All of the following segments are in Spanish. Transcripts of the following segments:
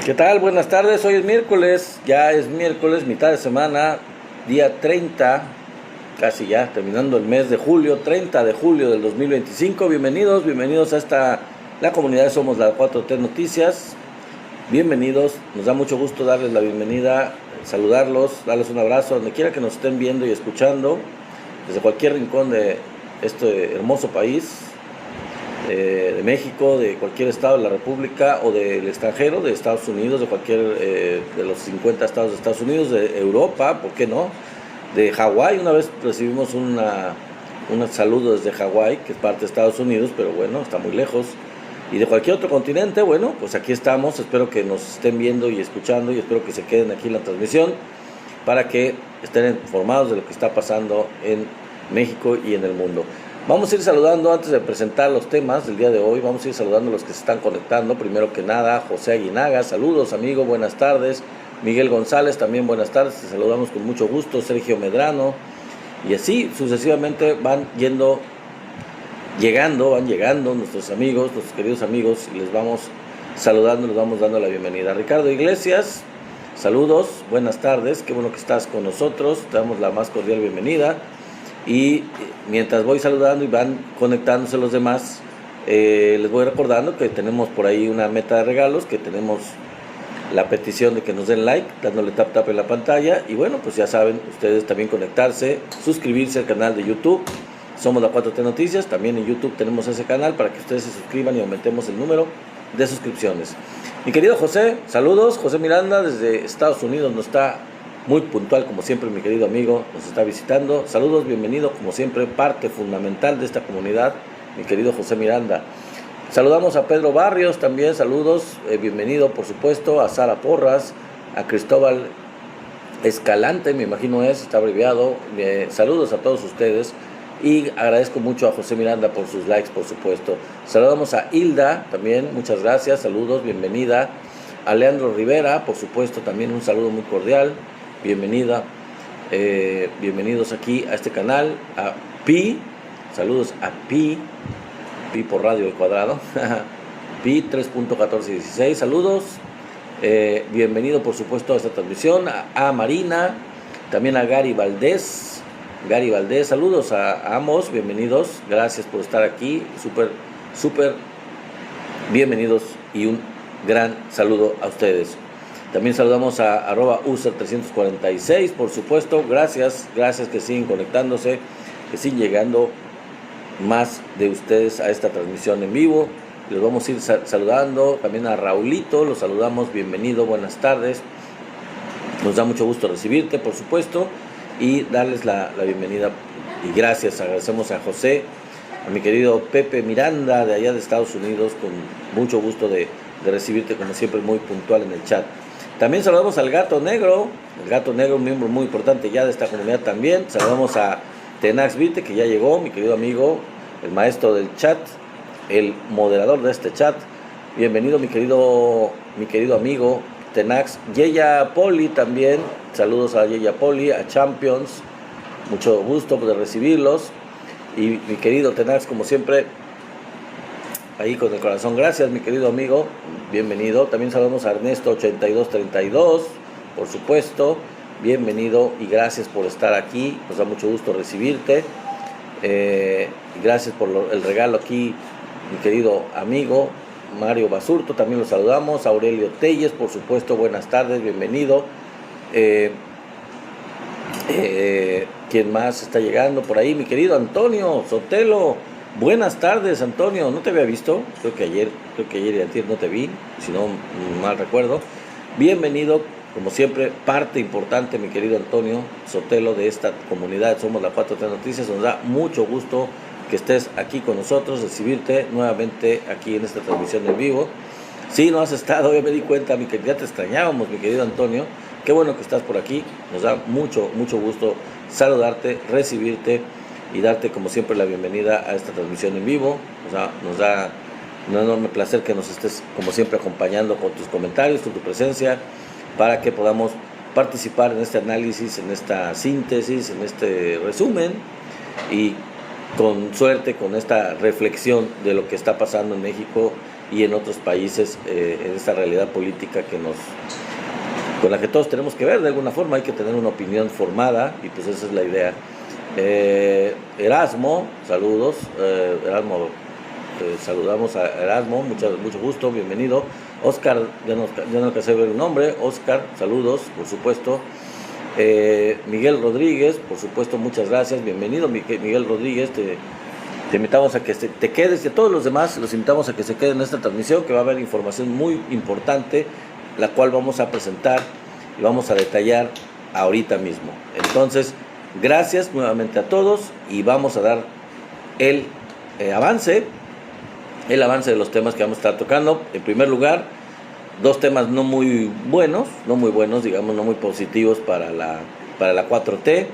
¿Qué tal? Buenas tardes, hoy es miércoles, ya es miércoles, mitad de semana, día 30, casi ya terminando el mes de julio, 30 de julio del 2025. Bienvenidos a la comunidad de Somos la 4T Noticias. Bienvenidos, nos da mucho gusto darles la bienvenida, saludarlos, darles un abrazo donde quiera que nos estén viendo y escuchando, desde cualquier rincón de este hermoso país. De México, de cualquier estado de la República o del extranjero, de Estados Unidos, de cualquier de los 50 estados de Estados Unidos, de Europa, ¿por qué no? De Hawái, una vez recibimos un saludo desde Hawái, que es parte de Estados Unidos, pero bueno, está muy lejos. Y de cualquier otro continente, bueno, pues aquí estamos, espero que nos estén viendo y escuchando y espero que se queden aquí en la transmisión para que estén informados de lo que está pasando en México y en el mundo. Vamos a ir saludando, antes de presentar los temas del día de hoy, vamos a ir saludando a los que se están conectando. Primero que nada, José Aguinaga, saludos amigo, buenas tardes. Miguel González, también buenas tardes, te saludamos con mucho gusto. Sergio Medrano, y así sucesivamente van llegando nuestros amigos, nuestros queridos amigos, y les vamos saludando, les vamos dando la bienvenida. Ricardo Iglesias, saludos, buenas tardes, qué bueno que estás con nosotros, te damos la más cordial bienvenida. Y mientras voy saludando y van conectándose los demás, les voy recordando que tenemos por ahí una meta de regalos, que tenemos la petición de que nos den like, dándole tap en la pantalla. Y bueno, pues ya saben, ustedes también conectarse, suscribirse al canal de YouTube, Somos la 4T Noticias. También en YouTube tenemos ese canal para que ustedes se suscriban y aumentemos el número de suscripciones. Mi querido José, saludos. José Miranda desde Estados Unidos nos está muy puntual, como siempre, mi querido amigo, nos está visitando. Saludos, bienvenido, como siempre, parte fundamental de esta comunidad, mi querido José Miranda. Saludamos a Pedro Barrios, también saludos, bienvenido, por supuesto, a Sara Porras, a Cristóbal Escalante, me imagino está abreviado. Saludos a todos ustedes y agradezco mucho a José Miranda por sus likes, por supuesto. Saludamos a Hilda, también, muchas gracias, saludos, bienvenida. A Leandro Rivera, por supuesto, también un saludo muy cordial. Bienvenida, bienvenidos aquí a este canal, a Pi, saludos a Pi por Radio al Cuadrado, Pi 3.1416, saludos, bienvenido por supuesto a esta transmisión, a Marina, también a Gary Valdés, saludos a ambos, bienvenidos, gracias por estar aquí, súper bienvenidos y un gran saludo a ustedes. También saludamos a @user346, por supuesto, gracias que siguen conectándose, que siguen llegando más de ustedes a esta transmisión en vivo. Les vamos a ir saludando también a Raulito, los saludamos, bienvenido, buenas tardes. Nos da mucho gusto recibirte, por supuesto, y darles la bienvenida y gracias. Agradecemos a José, a mi querido Pepe Miranda de allá de Estados Unidos, con mucho gusto de recibirte, como siempre, muy puntual en el chat. También saludamos al Gato Negro, un miembro muy importante ya de esta comunidad también. Saludamos a Tenax Vite, que ya llegó, mi querido amigo, el maestro del chat, el moderador de este chat. Bienvenido, mi querido amigo Tenax. Yeya Poli también, saludos a Yeya Poli, a Champions, mucho gusto de recibirlos. Y mi querido Tenax, como siempre, ahí con el corazón, gracias mi querido amigo, bienvenido. También saludamos a Ernesto 8232, por supuesto, bienvenido y gracias por estar aquí, nos da mucho gusto recibirte. Gracias por el regalo aquí, mi querido amigo Mario Basurto, también lo saludamos. Aurelio Telles, por supuesto, buenas tardes, bienvenido. ¿Quién más está llegando por ahí? Mi querido Antonio Sotelo. Buenas tardes, Antonio, no te había visto, creo que ayer y antier no te vi, si no mal recuerdo. Bienvenido, como siempre, parte importante, mi querido Antonio Sotelo, de esta comunidad, Somos la 4T Noticias. Nos da mucho gusto que estés aquí con nosotros, recibirte nuevamente aquí en esta transmisión en vivo. Sí, no has estado, ya me di cuenta, ya te extrañábamos, mi querido Antonio, qué bueno que estás por aquí, nos da mucho gusto saludarte, recibirte y darte como siempre la bienvenida a esta transmisión en vivo. Nos da un enorme placer que nos estés como siempre acompañando con tus comentarios, con tu presencia, para que podamos participar en este análisis, en esta síntesis, en este resumen y con suerte con esta reflexión de lo que está pasando en México y en otros países, en esta realidad política con la que todos tenemos que ver de alguna forma. Hay que tener una opinión formada y pues esa es la idea. Erasmo, saludos. Erasmo, saludamos a Erasmo, mucho gusto, bienvenido. Oscar, ya no alcancé a ver el nombre. Oscar, saludos, por supuesto. Miguel Rodríguez, por supuesto, muchas gracias, bienvenido Miguel Rodríguez. Te invitamos a que te quedes, y a todos los demás los invitamos a que se queden en esta transmisión, que va a haber información muy importante, la cual vamos a presentar y vamos a detallar ahorita mismo. Entonces, gracias nuevamente a todos y vamos a dar el avance de los temas que vamos a estar tocando. En primer lugar, dos temas no muy buenos, digamos, no muy positivos para la 4T.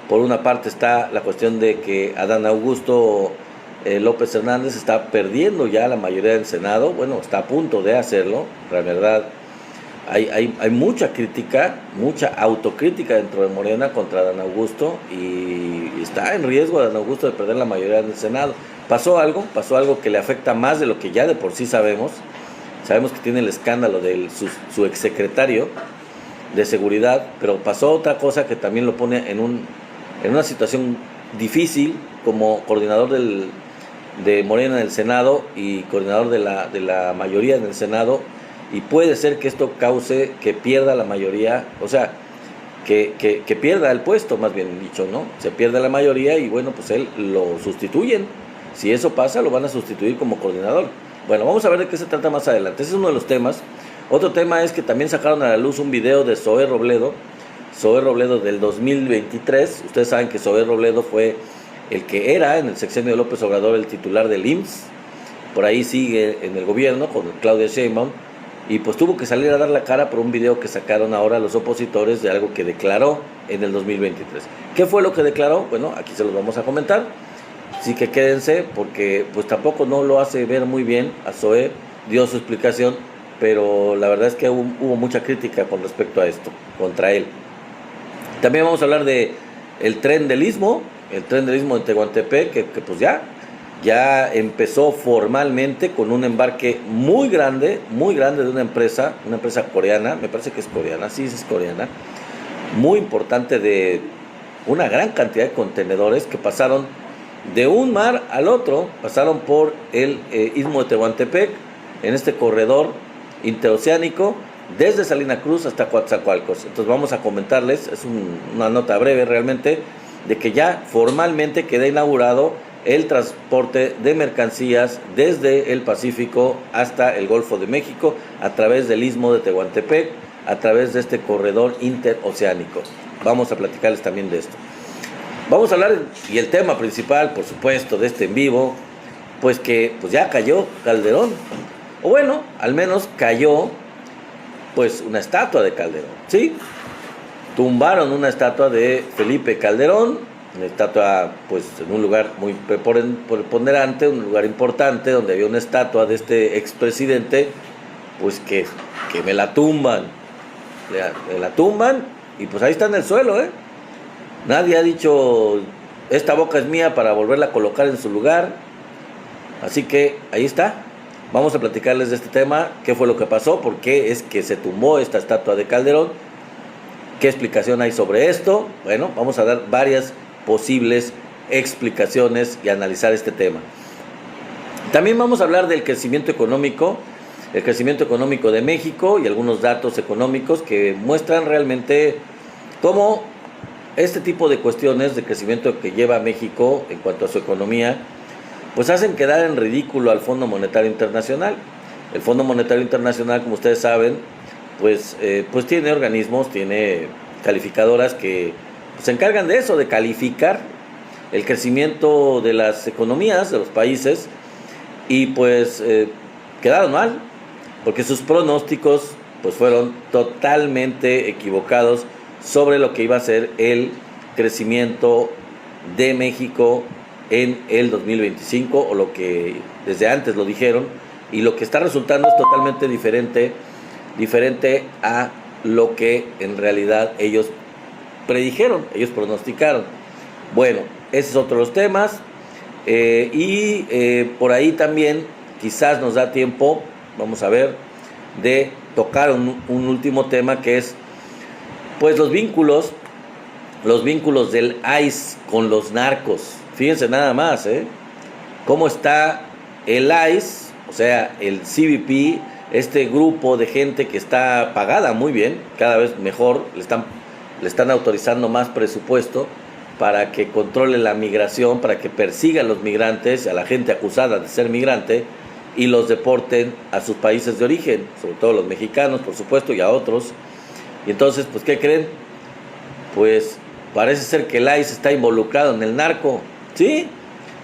Por una parte está la cuestión de que Adán Augusto López Hernández está perdiendo ya la mayoría del Senado. Bueno, está a punto de hacerlo. La verdad, hay mucha crítica, mucha autocrítica dentro de Morena contra Adán Augusto, y está en riesgo Adán Augusto de perder la mayoría del Senado. Pasó algo que le afecta más de lo que ya de por sí sabemos. Sabemos que tiene el escándalo de su exsecretario de seguridad, pero pasó otra cosa que también lo pone en una situación difícil como coordinador de Morena en el Senado y coordinador de la mayoría en el Senado, y puede ser que esto cause que pierda la mayoría, o sea, que pierda el puesto, más bien dicho, ¿no? Se pierde la mayoría y bueno, pues él lo sustituyen. Si eso pasa, lo van a sustituir como coordinador. Bueno, vamos a ver de qué se trata más adelante. Ese es uno de los temas. Otro tema es que también sacaron a la luz un video de Zoé Robledo del 2023. Ustedes saben que Zoé Robledo fue el que era en el sexenio de López Obrador el titular del IMSS. Por ahí sigue en el gobierno con Claudia Sheinbaum, y pues tuvo que salir a dar la cara por un video que sacaron ahora los opositores de algo que declaró en el 2023. ¿Qué fue lo que declaró? Bueno, aquí se los vamos a comentar. Así que quédense, porque pues tampoco no lo hace ver muy bien a Zoé. Dio su explicación, pero la verdad es que hubo mucha crítica con respecto a esto, contra él. También vamos a hablar de el tren del Istmo de Tehuantepec, que pues ya empezó formalmente con un embarque muy grande de una empresa coreana. Me parece que es coreana, sí, es coreana, muy importante, de una gran cantidad de contenedores que pasaron de un mar al otro, pasaron por el Istmo de Tehuantepec, en este corredor interoceánico, desde Salina Cruz hasta Coatzacoalcos. Entonces vamos a comentarles, es una nota breve realmente, de que ya formalmente queda inaugurado el transporte de mercancías desde el Pacífico hasta el Golfo de México, a través del Istmo de Tehuantepec, a través de este corredor interoceánico. Vamos a platicarles también de esto. Vamos a hablar, y el tema principal, por supuesto, de este en vivo, pues que pues ya cayó Calderón, o bueno, al menos cayó pues una estatua de Calderón, ¿sí? Tumbaron una estatua de Felipe Calderón, una estatua pues en un lugar muy preponderante, un lugar importante, donde había una estatua de este expresidente, pues que me la tumban, me la tumban, y pues ahí está en el suelo, ¿eh? Nadie ha dicho, esta boca es mía, para volverla a colocar en su lugar. Así que ahí está. Vamos a platicarles de este tema, qué fue lo que pasó, por qué es que se tumbó esta estatua de Calderón, qué explicación hay sobre esto. Bueno, vamos a dar varias posibles explicaciones y analizar este tema. También vamos a hablar del crecimiento económico de México, y algunos datos económicos que muestran realmente cómo este tipo de cuestiones de crecimiento que lleva México en cuanto a su economía, pues hacen quedar en ridículo al Fondo Monetario Internacional. El Fondo Monetario Internacional, como ustedes saben, pues tiene organismos, tiene calificadoras que se encargan de eso, de calificar el crecimiento de las economías de los países, y pues quedaron mal, porque sus pronósticos pues fueron totalmente equivocados sobre lo que iba a ser el crecimiento de México en el 2025, o lo que desde antes lo dijeron, y lo que está resultando es totalmente diferente a lo que en realidad ellos predijeron, ellos pronosticaron. Bueno, ese es otro de los temas, por ahí también quizás nos da tiempo, vamos a ver, de tocar un último tema, que es pues los vínculos del ICE con los narcos. Fíjense nada más, cómo está el ICE, o sea, el CBP, este grupo de gente que está pagada muy bien, cada vez mejor, le están autorizando más presupuesto para que controle la migración, para que persiga a los migrantes, a la gente acusada de ser migrante, y los deporten a sus países de origen, sobre todo los mexicanos, por supuesto, y a otros. Y entonces, pues, ¿qué creen? Pues parece ser que el ICE está involucrado en el narco. Sí,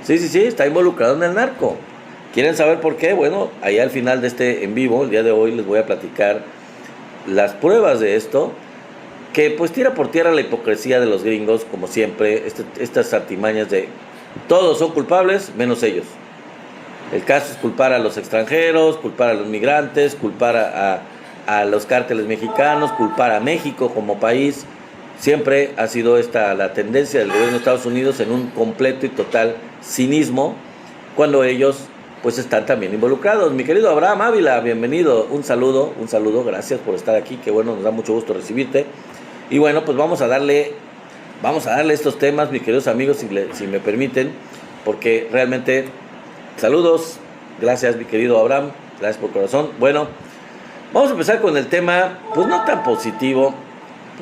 está involucrado en el narco. ¿Quieren saber por qué? Bueno, ahí al final de este en vivo, el día de hoy, les voy a platicar las pruebas de esto, que pues tira por tierra la hipocresía de los gringos, como siempre, estas artimañas de todos son culpables menos ellos. El caso es culpar a los extranjeros, culpar a los migrantes, culpar a los cárteles mexicanos, culpar a México como país. Siempre ha sido esta la tendencia del gobierno de Estados Unidos en un completo y total cinismo, cuando ellos pues están también involucrados. Mi querido Abraham Ávila, bienvenido, un saludo, gracias por estar aquí, que bueno, nos da mucho gusto recibirte. Y bueno, pues vamos a darle estos temas, mis queridos amigos, si me permiten, porque realmente, saludos, gracias mi querido Abraham, gracias por corazón. Bueno, vamos a empezar con el tema, pues no tan positivo,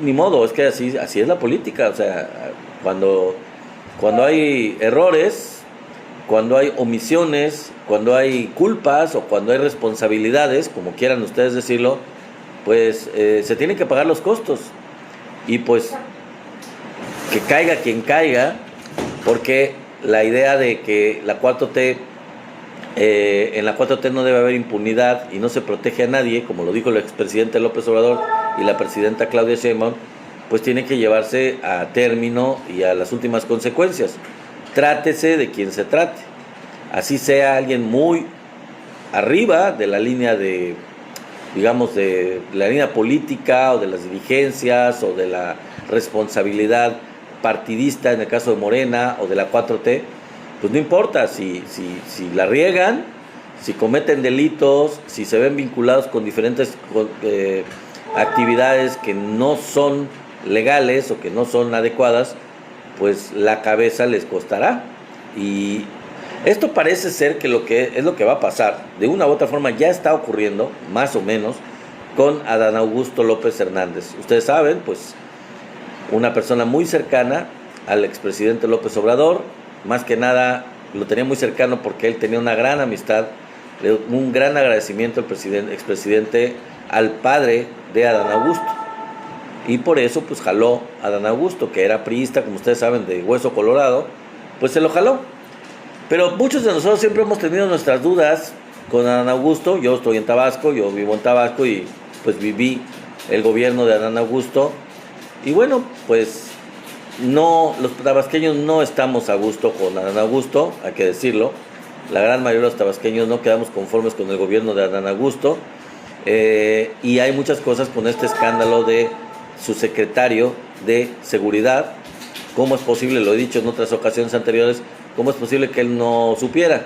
ni modo, es que así es la política. O sea, cuando hay errores, cuando hay omisiones, cuando hay culpas o cuando hay responsabilidades, como quieran ustedes decirlo, pues se tienen que pagar los costos. Y pues que caiga quien caiga, porque la idea de que la 4T, en la 4T no debe haber impunidad y no se protege a nadie, como lo dijo el expresidente López Obrador y la presidenta Claudia Sheinbaum, pues tiene que llevarse a término y a las últimas consecuencias. Trátese de quien se trate, así sea alguien muy arriba de la línea de, digamos, de la línea política o de las dirigencias o de la responsabilidad partidista, en el caso de Morena o de la 4T, pues no importa si la riegan, si cometen delitos, si se ven vinculados con diferentes actividades que no son legales o que no son adecuadas, pues la cabeza les costará. Y esto parece ser que es lo que va a pasar, de una u otra forma ya está ocurriendo, más o menos, con Adán Augusto López Hernández. Ustedes saben, pues, una persona muy cercana al expresidente López Obrador, más que nada lo tenía muy cercano porque él tenía una gran amistad, un gran agradecimiento al expresidente, al padre de Adán Augusto. Y por eso pues jaló a Adán Augusto, que era priista, como ustedes saben, de hueso colorado, pues se lo jaló. Pero muchos de nosotros siempre hemos tenido nuestras dudas con Adán Augusto. Yo estoy en Tabasco, yo vivo en Tabasco y pues viví el gobierno de Adán Augusto. Y bueno, pues no, los tabasqueños no estamos a gusto con Adán Augusto, hay que decirlo. La gran mayoría de los tabasqueños no quedamos conformes con el gobierno de Adán Augusto. Y hay muchas cosas con este escándalo de su secretario de Seguridad. ¿Cómo es posible? Lo he dicho en otras ocasiones anteriores. ¿Cómo es posible que él no supiera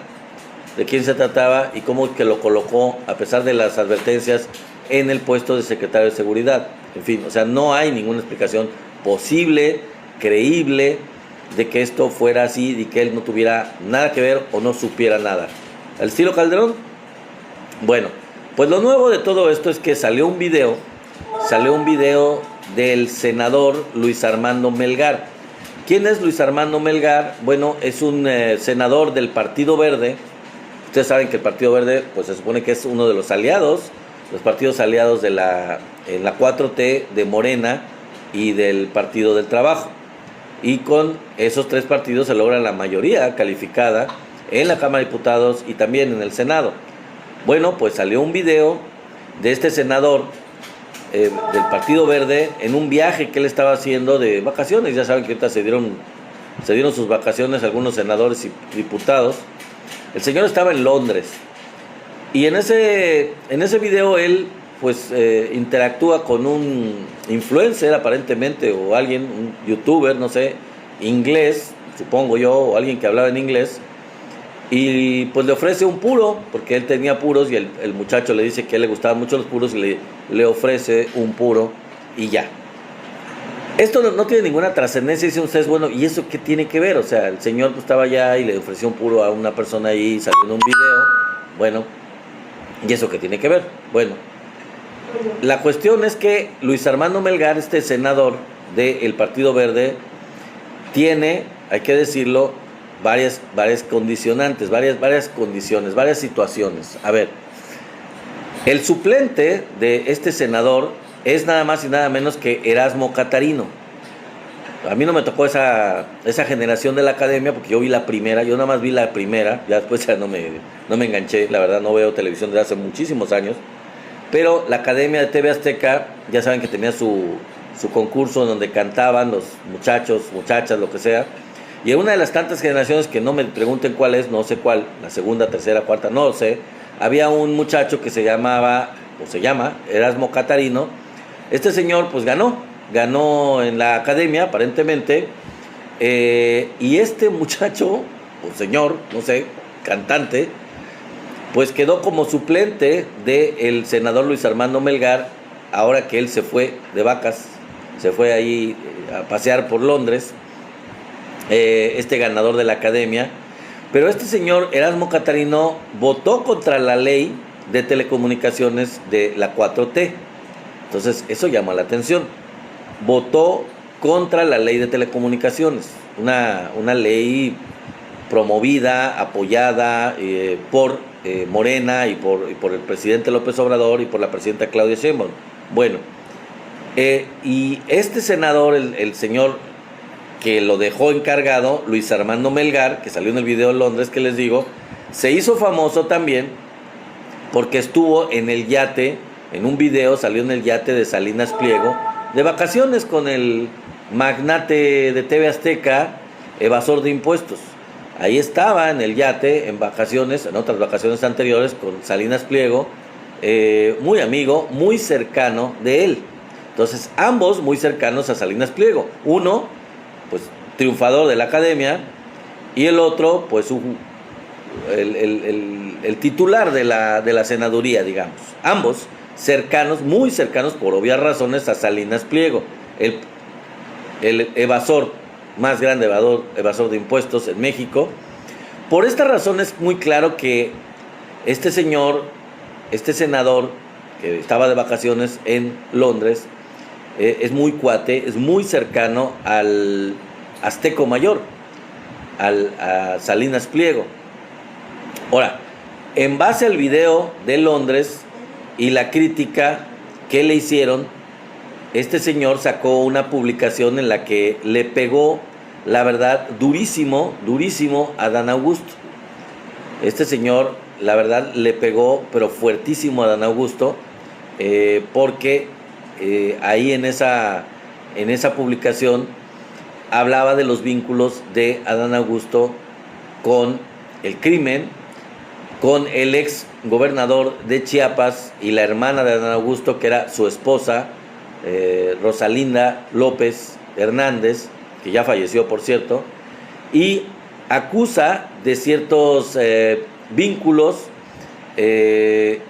de quién se trataba y cómo que lo colocó, a pesar de las advertencias, en el puesto de secretario de Seguridad? En fin, o sea, no hay ninguna explicación posible, creíble, de que esto fuera así y que él no tuviera nada que ver o no supiera nada. ¿Al estilo Calderón? Bueno, pues lo nuevo de todo esto es que salió un video del senador Luis Armando Melgar. ¿Quién es Luis Armando Melgar? Bueno, es un senador del Partido Verde. Ustedes saben que el Partido Verde, pues se supone que es uno de los partidos aliados en la 4T, de Morena y del Partido del Trabajo. Y con esos tres partidos se logra la mayoría calificada en la Cámara de Diputados y también en el Senado. Bueno, pues salió un video de este senador del Partido Verde en un viaje que él estaba haciendo de vacaciones. Ya saben que ahorita se dieron sus vacaciones algunos senadores y diputados. El señor estaba en Londres y en ese video él pues interactúa con un influencer aparentemente, o alguien, un youtuber, no sé, inglés, supongo yo, o alguien que hablaba en inglés. y pues le ofrece un puro, porque él tenía puros y el muchacho le dice que a él le gustaban mucho los puros y le ofrece un puro y ya. Esto no tiene ninguna trascendencia, dicen ustedes, bueno, ¿y eso qué tiene que ver? O sea, el señor pues, estaba allá y le ofreció un puro a una persona ahí, salió en un video, bueno, ¿y eso qué tiene que ver? Bueno, la cuestión es que Luis Armando Melgar, este senador del Partido Verde, tiene, hay que decirlo, varias condicionantes, varias condiciones, varias situaciones. A ver, el suplente de este senador es nada más y nada menos que Erasmo Catarino. A mí no me tocó esa generación de la academia porque yo vi la primera, yo nada más vi la primera, ya después ya no me enganché, la verdad no veo televisión desde hace muchísimos años, pero la academia de TV Azteca, ya saben que tenía su concurso donde cantaban los muchachos, muchachas, lo que sea, y en una de las tantas generaciones que no me pregunten cuál es, no sé cuál, la segunda, tercera, cuarta, no lo sé, había un muchacho que se llama Erasmo Catarino. Este señor pues ganó en la academia aparentemente, y este muchacho, o señor, no sé, cantante, pues quedó como suplente del senador Luis Armando Melgar, ahora que él se fue de vacas, se fue ahí a pasear por Londres, este ganador de la academia. Pero este señor Erasmo Catarino votó contra la ley de telecomunicaciones de la 4T. Entonces, eso llama la atención. Votó contra la ley de telecomunicaciones, una ley promovida, apoyada por Morena y por el presidente López Obrador y por la presidenta Claudia Sheinbaum. Bueno, y este senador, el señor que lo dejó encargado, Luis Armando Melgar, que salió en el video de Londres que les digo, se hizo famoso también porque estuvo en el yate, en un video salió en el yate de Salinas Pliego, de vacaciones con el magnate de TV Azteca, evasor de impuestos. Ahí estaba en el yate, en vacaciones, en otras vacaciones anteriores, con Salinas Pliego, muy amigo, muy cercano de él. Entonces, ambos muy cercanos a Salinas Pliego. Uno, pues, triunfador de la academia, y el otro, pues, el titular de la senaduría, digamos. Ambos cercanos, muy cercanos, por obvias razones, a Salinas Pliego, el evasor más grande, evasor de impuestos en México. Por esta razón es muy claro que este señor, este senador, que estaba de vacaciones en Londres, es muy cuate, es muy cercano al Azteco Mayor, a Salinas Pliego. Ahora, en base al video de Londres y la crítica que le hicieron, este señor sacó una publicación en la que le pegó, la verdad, durísimo a Dan Augusto. Este señor, la verdad, le pegó, pero fuertísimo a Dan Augusto, porque ahí en esa publicación hablaba de los vínculos de Adán Augusto con el crimen, con el ex gobernador de Chiapas y la hermana de Adán Augusto, que era su esposa, Rosalinda López Hernández, que ya falleció, por cierto, y acusa de ciertos vínculos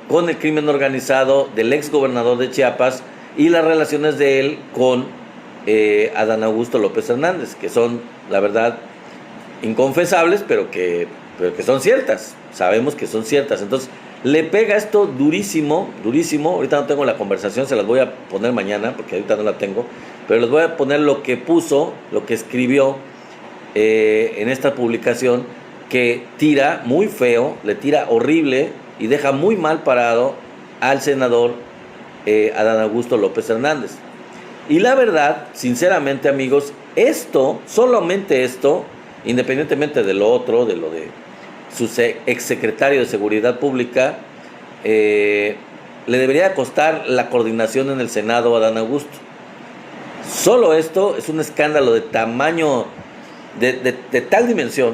con el crimen organizado del ex gobernador de Chiapas y las relaciones de él con Adán Augusto López Hernández, que son, la verdad, inconfesables, pero que son ciertas. Sabemos que son ciertas. Entonces, le pega esto durísimo. Ahorita no tengo la conversación, se las voy a poner mañana, porque ahorita no la tengo, pero les voy a poner lo que puso, lo que escribió en esta publicación, que tira muy feo, le tira horrible y deja muy mal parado al senador Adán Augusto López Hernández. Y la verdad, sinceramente, amigos, solamente esto, independientemente de lo otro, de lo de su exsecretario de Seguridad Pública, le debería costar la coordinación en el Senado a Adán Augusto. Solo esto es un escándalo de tamaño, de tal dimensión,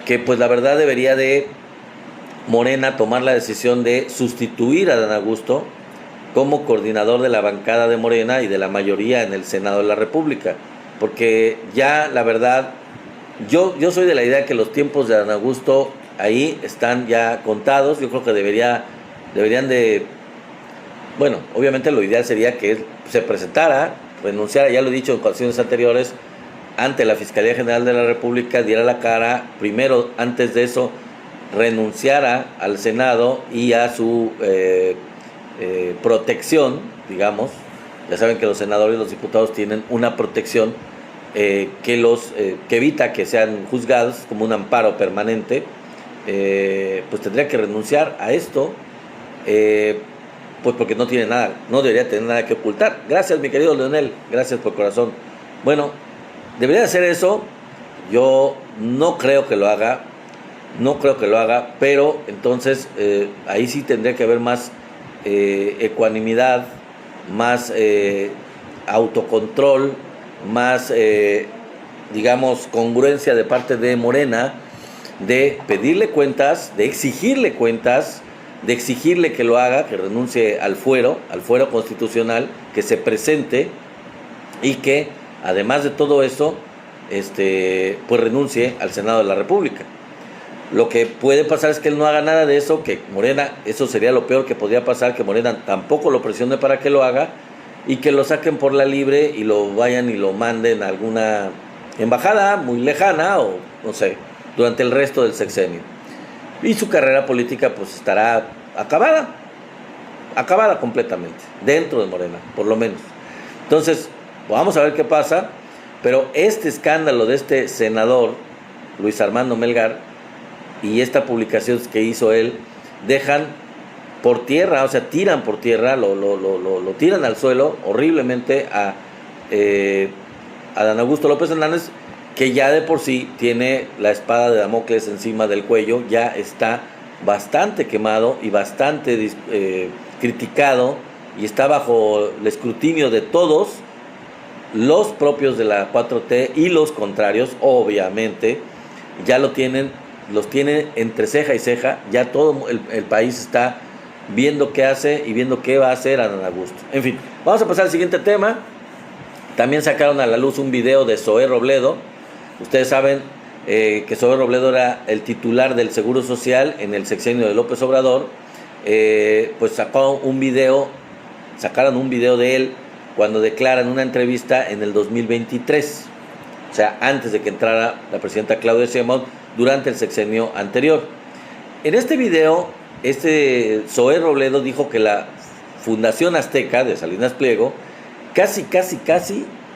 que pues la verdad debería de Morena tomar la decisión de sustituir a Adán Augusto como coordinador de la bancada de Morena y de la mayoría en el Senado de la República, porque ya la verdad, yo soy de la idea que los tiempos de Adán Augusto ahí están ya contados. Yo creo que deberían de, bueno, obviamente lo ideal sería que él se presentara, renunciara, ya lo he dicho en ocasiones anteriores, ante la Fiscalía General de la República, diera la cara, primero, antes de eso, renunciara al Senado y a su protección, digamos. Ya saben que los senadores y los diputados tienen una protección que evita que sean juzgados como un amparo permanente. Pues tendría que renunciar a esto, pues porque no debería tener nada que ocultar. Gracias, mi querido Leonel, gracias por corazón. Bueno, debería hacer eso. Yo no creo que lo haga, pero entonces ahí sí tendría que haber más ecuanimidad, más autocontrol, más digamos congruencia de parte de Morena, de pedirle cuentas, de exigirle cuentas, de exigirle que lo haga, que renuncie al fuero constitucional, que se presente y que además de todo eso pues renuncie al Senado de la República. Lo que puede pasar es que él no haga nada de eso, que Morena, eso sería lo peor que podría pasar, que Morena tampoco lo presione para que lo haga y que lo saquen por la libre y lo vayan y lo manden a alguna embajada muy lejana o no sé, durante el resto del sexenio. Y su carrera política pues estará acabada completamente, dentro de Morena, por lo menos. Entonces, vamos a ver qué pasa, pero este escándalo de este senador, Luis Armando Melgar, y esta publicación que hizo él, dejan por tierra, o sea, tiran por tierra, lo tiran al suelo horriblemente a Adán Augusto López Hernández, que ya de por sí tiene la espada de Damocles encima del cuello, ya está bastante quemado y bastante criticado, y está bajo el escrutinio de todos, los propios de la 4T y los contrarios, obviamente, ya los tienen entre ceja y ceja, ya todo el país está viendo qué hace y viendo qué va a hacer Adán Augusto. En fin, vamos a pasar al siguiente tema. También sacaron a la luz un video de Zoé Robledo. Ustedes saben que Zoé Robledo era el titular del Seguro Social en el sexenio de López Obrador. Pues sacaron un video de él cuando declara en una entrevista en el 2023, o sea, antes de que entrara la presidenta Claudia Sheinbaum, durante el sexenio anterior. En este video, Zoé Robledo dijo que la Fundación Azteca de Salinas Pliego casi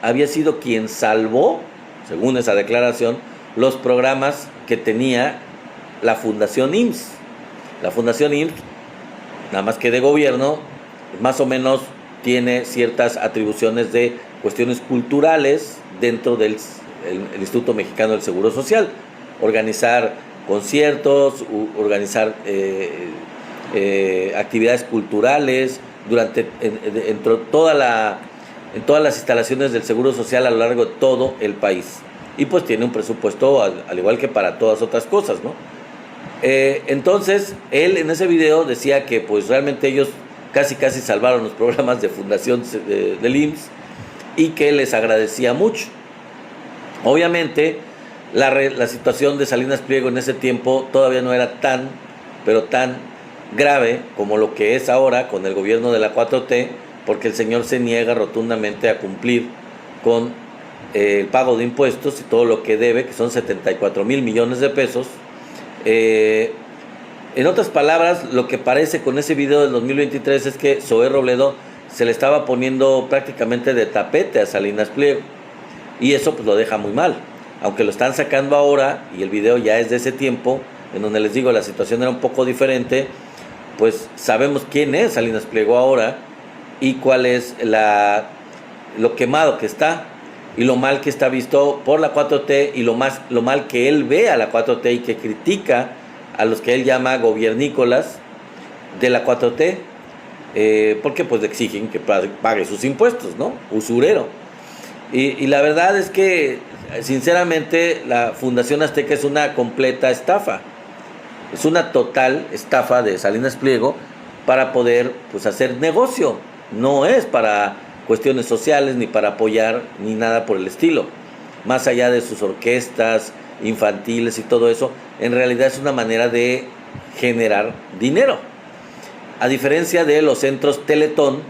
había sido quien salvó, según esa declaración, los programas que tenía la Fundación IMSS. La Fundación IMSS, nada más que de gobierno, más o menos tiene ciertas atribuciones de cuestiones culturales dentro del el Instituto Mexicano del Seguro Social. Organizar conciertos, organizar actividades culturales en todas las instalaciones del Seguro Social a lo largo de todo el país. Y pues tiene un presupuesto al igual que para todas otras cosas, ¿no? Entonces, él en ese video decía que pues realmente ellos casi salvaron los programas de fundación del IMSS y que les agradecía mucho. Obviamente, la situación de Salinas Pliego en ese tiempo todavía no era tan grave como lo que es ahora con el gobierno de la 4T, porque el señor se niega rotundamente a cumplir con el pago de impuestos y todo lo que debe, que son 74,000 millones de pesos. En otras palabras, lo que parece con ese video del 2023 es que Zoé Robledo se le estaba poniendo prácticamente de tapete a Salinas Pliego, y eso pues lo deja muy mal. Aunque lo están sacando ahora y el video ya es de ese tiempo, en donde les digo la situación era un poco diferente, pues sabemos quién es Salinas Pliego ahora y cuál es lo quemado que está y lo mal que está visto por la 4T y lo mal que él ve a la 4T y que critica a los que él llama gobiernícolas de la 4T, porque pues le exigen que pague sus impuestos, ¿no? Usurero. Y la verdad es que sinceramente la Fundación Azteca es una completa estafa, es una total estafa de Salinas Pliego para poder pues hacer negocio, no es para cuestiones sociales ni para apoyar ni nada por el estilo, más allá de sus orquestas infantiles y todo eso, en realidad es una manera de generar dinero. A diferencia de los centros Teletón,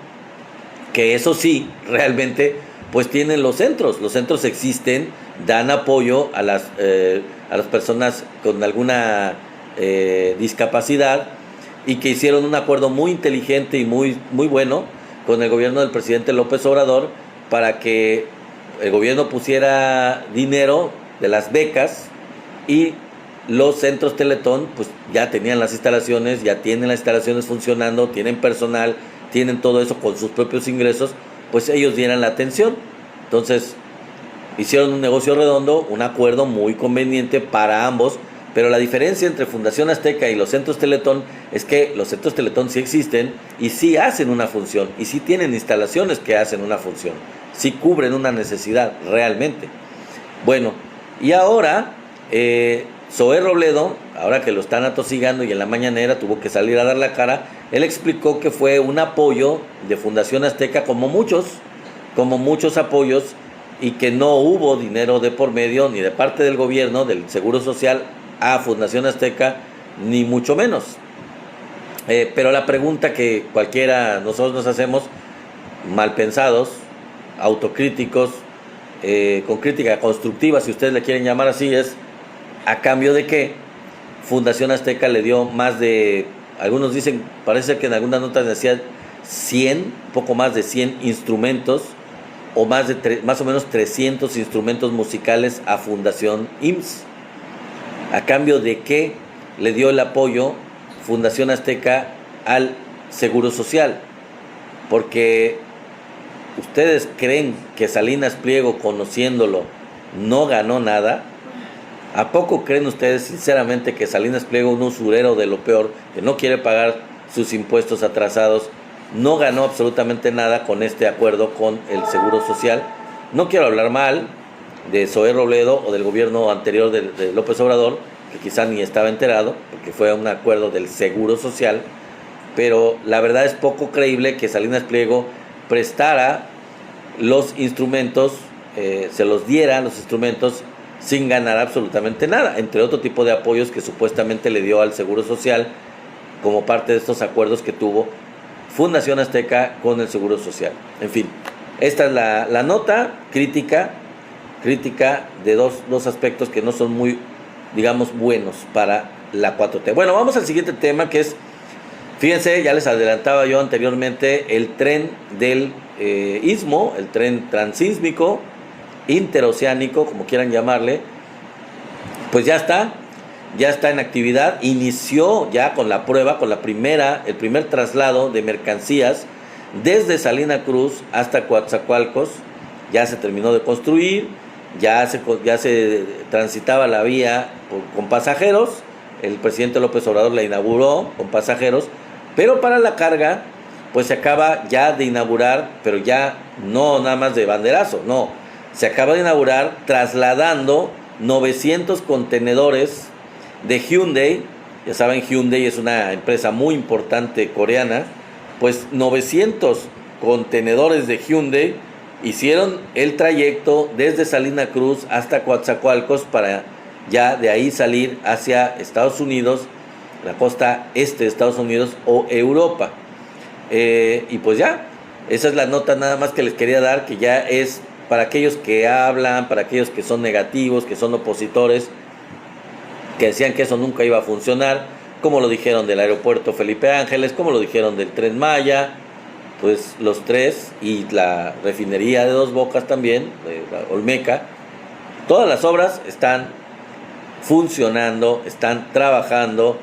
que eso sí, realmente, pues tienen los centros existen, dan apoyo a las personas con alguna discapacidad, y que hicieron un acuerdo muy inteligente y muy bueno con el gobierno del presidente López Obrador para que el gobierno pusiera dinero de las becas, y los centros Teletón pues ya tenían las instalaciones, ya tienen las instalaciones funcionando, tienen personal, tienen todo eso con sus propios ingresos, pues ellos dieran la atención. Entonces hicieron un negocio redondo, un acuerdo muy conveniente para ambos. Pero la diferencia entre Fundación Azteca y los centros Teletón es que los centros Teletón sí existen y sí hacen una función, y sí tienen instalaciones que hacen una función, sí cubren una necesidad realmente. Bueno, y ahora Zoé Robledo, ahora que lo están atosigando y en la mañanera tuvo que salir a dar la cara, él explicó que fue un apoyo de Fundación Azteca como muchos apoyos, y que no hubo dinero de por medio ni de parte del gobierno, del Seguro Social, a Fundación Azteca, ni mucho menos. Pero la pregunta que cualquiera nosotros nos hacemos, mal pensados, autocríticos, con crítica constructiva, si ustedes le quieren llamar así, es ¿a cambio de qué Fundación Azteca le dio más de, algunos dicen, parece que en algunas notas decían 100, poco más de 100 instrumentos, o más o menos 300 instrumentos musicales a Fundación IMSS? ¿A cambio de qué le dio el apoyo Fundación Azteca al Seguro Social? Porque ¿ustedes creen que Salinas Pliego, conociéndolo, no ganó nada? ¿A poco creen ustedes sinceramente que Salinas Pliego, un usurero de lo peor, que no quiere pagar sus impuestos atrasados, no ganó absolutamente nada con este acuerdo con el Seguro Social? No quiero hablar mal de Zoé Robledo o del gobierno anterior de López Obrador, que quizá ni estaba enterado, porque fue un acuerdo del Seguro Social, pero la verdad es poco creíble que Salinas Pliego prestara los instrumentos, se los diera los instrumentos sin ganar absolutamente nada, entre otro tipo de apoyos que supuestamente le dio al Seguro Social como parte de estos acuerdos que tuvo Fundación Azteca con el Seguro Social. En fin, esta es la nota crítica de dos aspectos que no son muy, digamos, buenos para la 4T. Bueno, vamos al siguiente tema, que es, fíjense, ya les adelantaba yo anteriormente, el tren del istmo, el tren transísmico, interoceánico, como quieran llamarle, pues ya está en actividad. Inició ya con la prueba, con el primer traslado de mercancías desde Salina Cruz hasta Coatzacoalcos. Ya se terminó de construir, ya se transitaba la vía con pasajeros. El presidente López Obrador la inauguró con pasajeros, pero para la carga pues se acaba ya de inaugurar, pero ya no nada más de banderazo, no, se acaba de inaugurar trasladando 900 contenedores de Hyundai. Ya saben, Hyundai es una empresa muy importante coreana. Pues 900 contenedores de Hyundai hicieron el trayecto desde Salina Cruz hasta Coatzacoalcos para ya de ahí salir hacia Estados Unidos, la costa este de Estados Unidos o Europa. Y pues ya, esa es la nota nada más que les quería dar, que ya es para aquellos que hablan, para aquellos que son negativos, que son opositores, que decían que eso nunca iba a funcionar, como lo dijeron del aeropuerto Felipe Ángeles, como lo dijeron del Tren Maya, pues los tres, y la refinería de Dos Bocas también, de la Olmeca. Todas las obras están funcionando, están trabajando,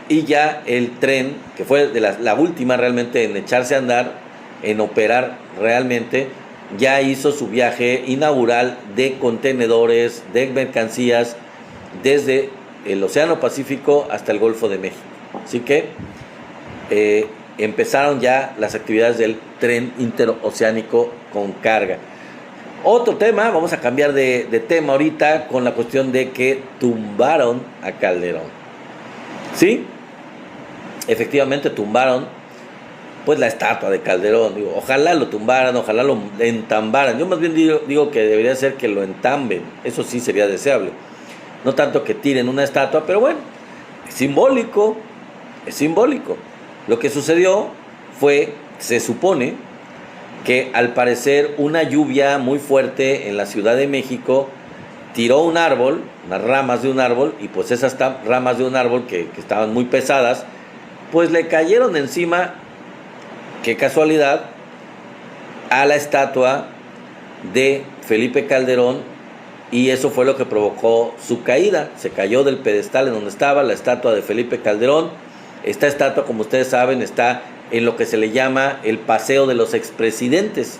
y ya el tren, que fue de la última realmente en echarse a andar, en operar realmente, ya hizo su viaje inaugural de contenedores, de mercancías, desde el Océano Pacífico hasta el Golfo de México. Así que empezaron ya las actividades del tren interoceánico con carga. Otro tema, vamos a cambiar de tema ahorita con la cuestión de que tumbaron a Calderón. ¿Sí? Efectivamente tumbaron pues la estatua de Calderón. Digo, ojalá lo tumbaran, ojalá lo entambaran. Yo más bien digo que debería ser que lo entamben. Eso sí sería deseable. no tanto que tiren una estatua, pero bueno, es simbólico, es simbólico. Lo que sucedió fue, se supone, que al parecer una lluvia muy fuerte en la Ciudad de México tiró un árbol, unas ramas de un árbol, y pues esas ramas de un árbol que estaban muy pesadas, pues le cayeron encima, qué casualidad, a la estatua de Felipe Calderón, y eso fue lo que provocó su caída. Se cayó del pedestal en donde estaba la estatua de Felipe Calderón. Esta estatua, como ustedes saben, está en lo que se le llama el Paseo de los Expresidentes,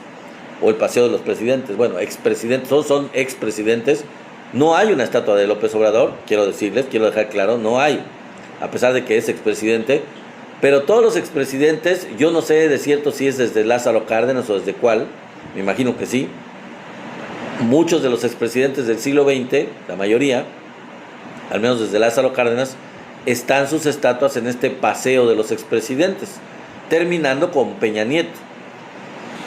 o el Paseo de los Presidentes. Bueno, expresidentes, todos son expresidentes. No hay una estatua de López Obrador, quiero decirles, quiero dejar claro, no hay, a pesar de que es expresidente. Pero todos los expresidentes, yo no sé de cierto si es desde Lázaro Cárdenas o desde cuál, me imagino que sí. Muchos de los expresidentes del siglo XX, la mayoría, al menos desde Lázaro Cárdenas, están sus estatuas en este Paseo de los Expresidentes, terminando con Peña Nieto.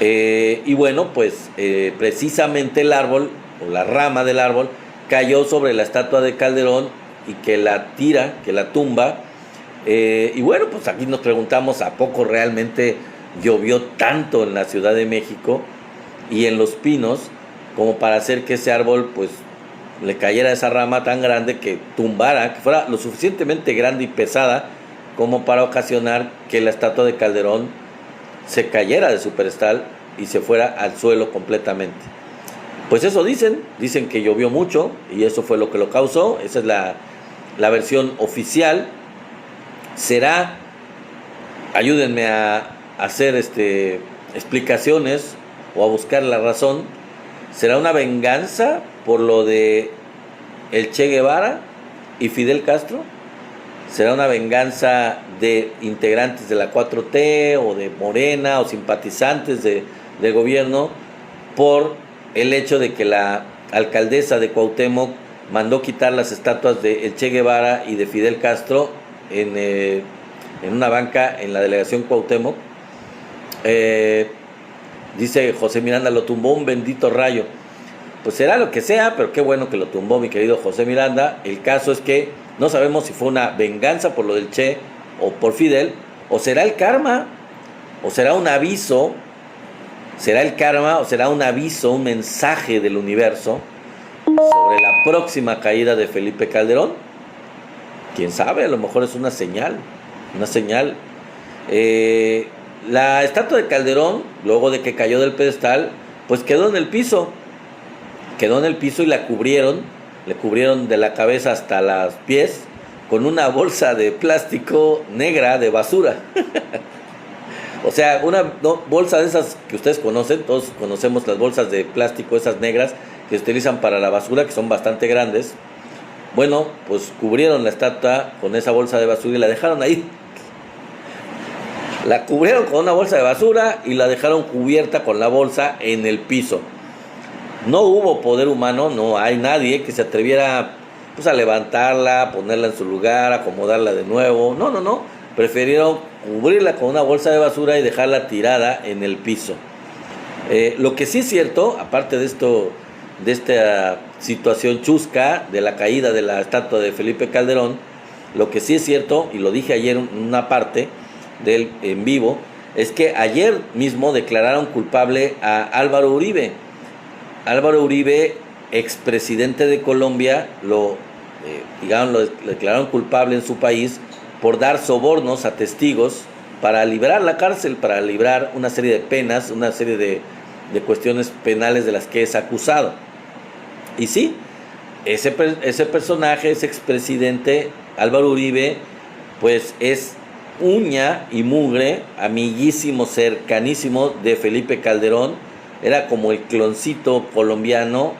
Y bueno, pues precisamente el árbol, o la rama del árbol, cayó sobre la estatua de Calderón y que la tira, que la tumba. Y bueno, pues aquí nos preguntamos, ¿a poco realmente llovió tanto en la Ciudad de México y en Los Pinos como para hacer que ese árbol pues le cayera esa rama tan grande que tumbara, que fuera lo suficientemente grande y pesada como para ocasionar que la estatua de Calderón se cayera de su pedestal y se fuera al suelo completamente? Pues eso dicen que llovió mucho y eso fue lo que lo causó. Esa es la versión oficial. Será, ayúdenme a hacer explicaciones o a buscar la razón, ¿será una venganza por lo de el Che Guevara y Fidel Castro? ¿Será una venganza de integrantes de la 4T o de Morena o simpatizantes del gobierno por el hecho de que la alcaldesa de Cuauhtémoc mandó quitar las estatuas de el Che Guevara y de Fidel Castro en una banca en la delegación Cuauhtémoc? Dice José Miranda, lo tumbó un bendito rayo. Pues será lo que sea, pero qué bueno que lo tumbó mi querido José Miranda. El caso es que no sabemos si fue una venganza por lo del Che o por Fidel, o será el karma, o será un aviso, será el karma, o será un aviso, un mensaje del universo sobre la próxima caída de Felipe Calderón. Quién sabe, a lo mejor es una señal, una señal. La estatua de Calderón, luego de que cayó del pedestal, pues quedó en el piso y la cubrieron, le cubrieron de la cabeza hasta los pies con una bolsa de plástico negra de basura. O sea, una bolsa de esas que ustedes conocen, todos conocemos las bolsas de plástico, esas negras que se utilizan para la basura, que son bastante grandes. Bueno, pues cubrieron la estatua con esa bolsa de basura y la dejaron ahí. La cubrieron con una bolsa de basura y la dejaron cubierta con la bolsa en el piso. No hubo poder humano, no hay nadie que se atreviera pues a levantarla, a ponerla en su lugar, a acomodarla de nuevo. No. Prefirieron cubrirla con una bolsa de basura y dejarla tirada en el piso. Lo que sí es cierto, aparte de esto, de esta situación chusca de la caída de la estatua de Felipe Calderón, lo que sí es cierto, y lo dije ayer en una parte del en vivo, es que ayer mismo declararon culpable a Álvaro Uribe. Álvaro Uribe, expresidente de Colombia, lo declararon culpable en su país por dar sobornos a testigos para librar la cárcel, para librar una serie de penas, una serie de cuestiones penales de las que es acusado. Y sí, ese personaje, ese expresidente, Álvaro Uribe, pues es uña y mugre, amiguísimo, cercanísimo de Felipe Calderón. Era como el cloncito colombiano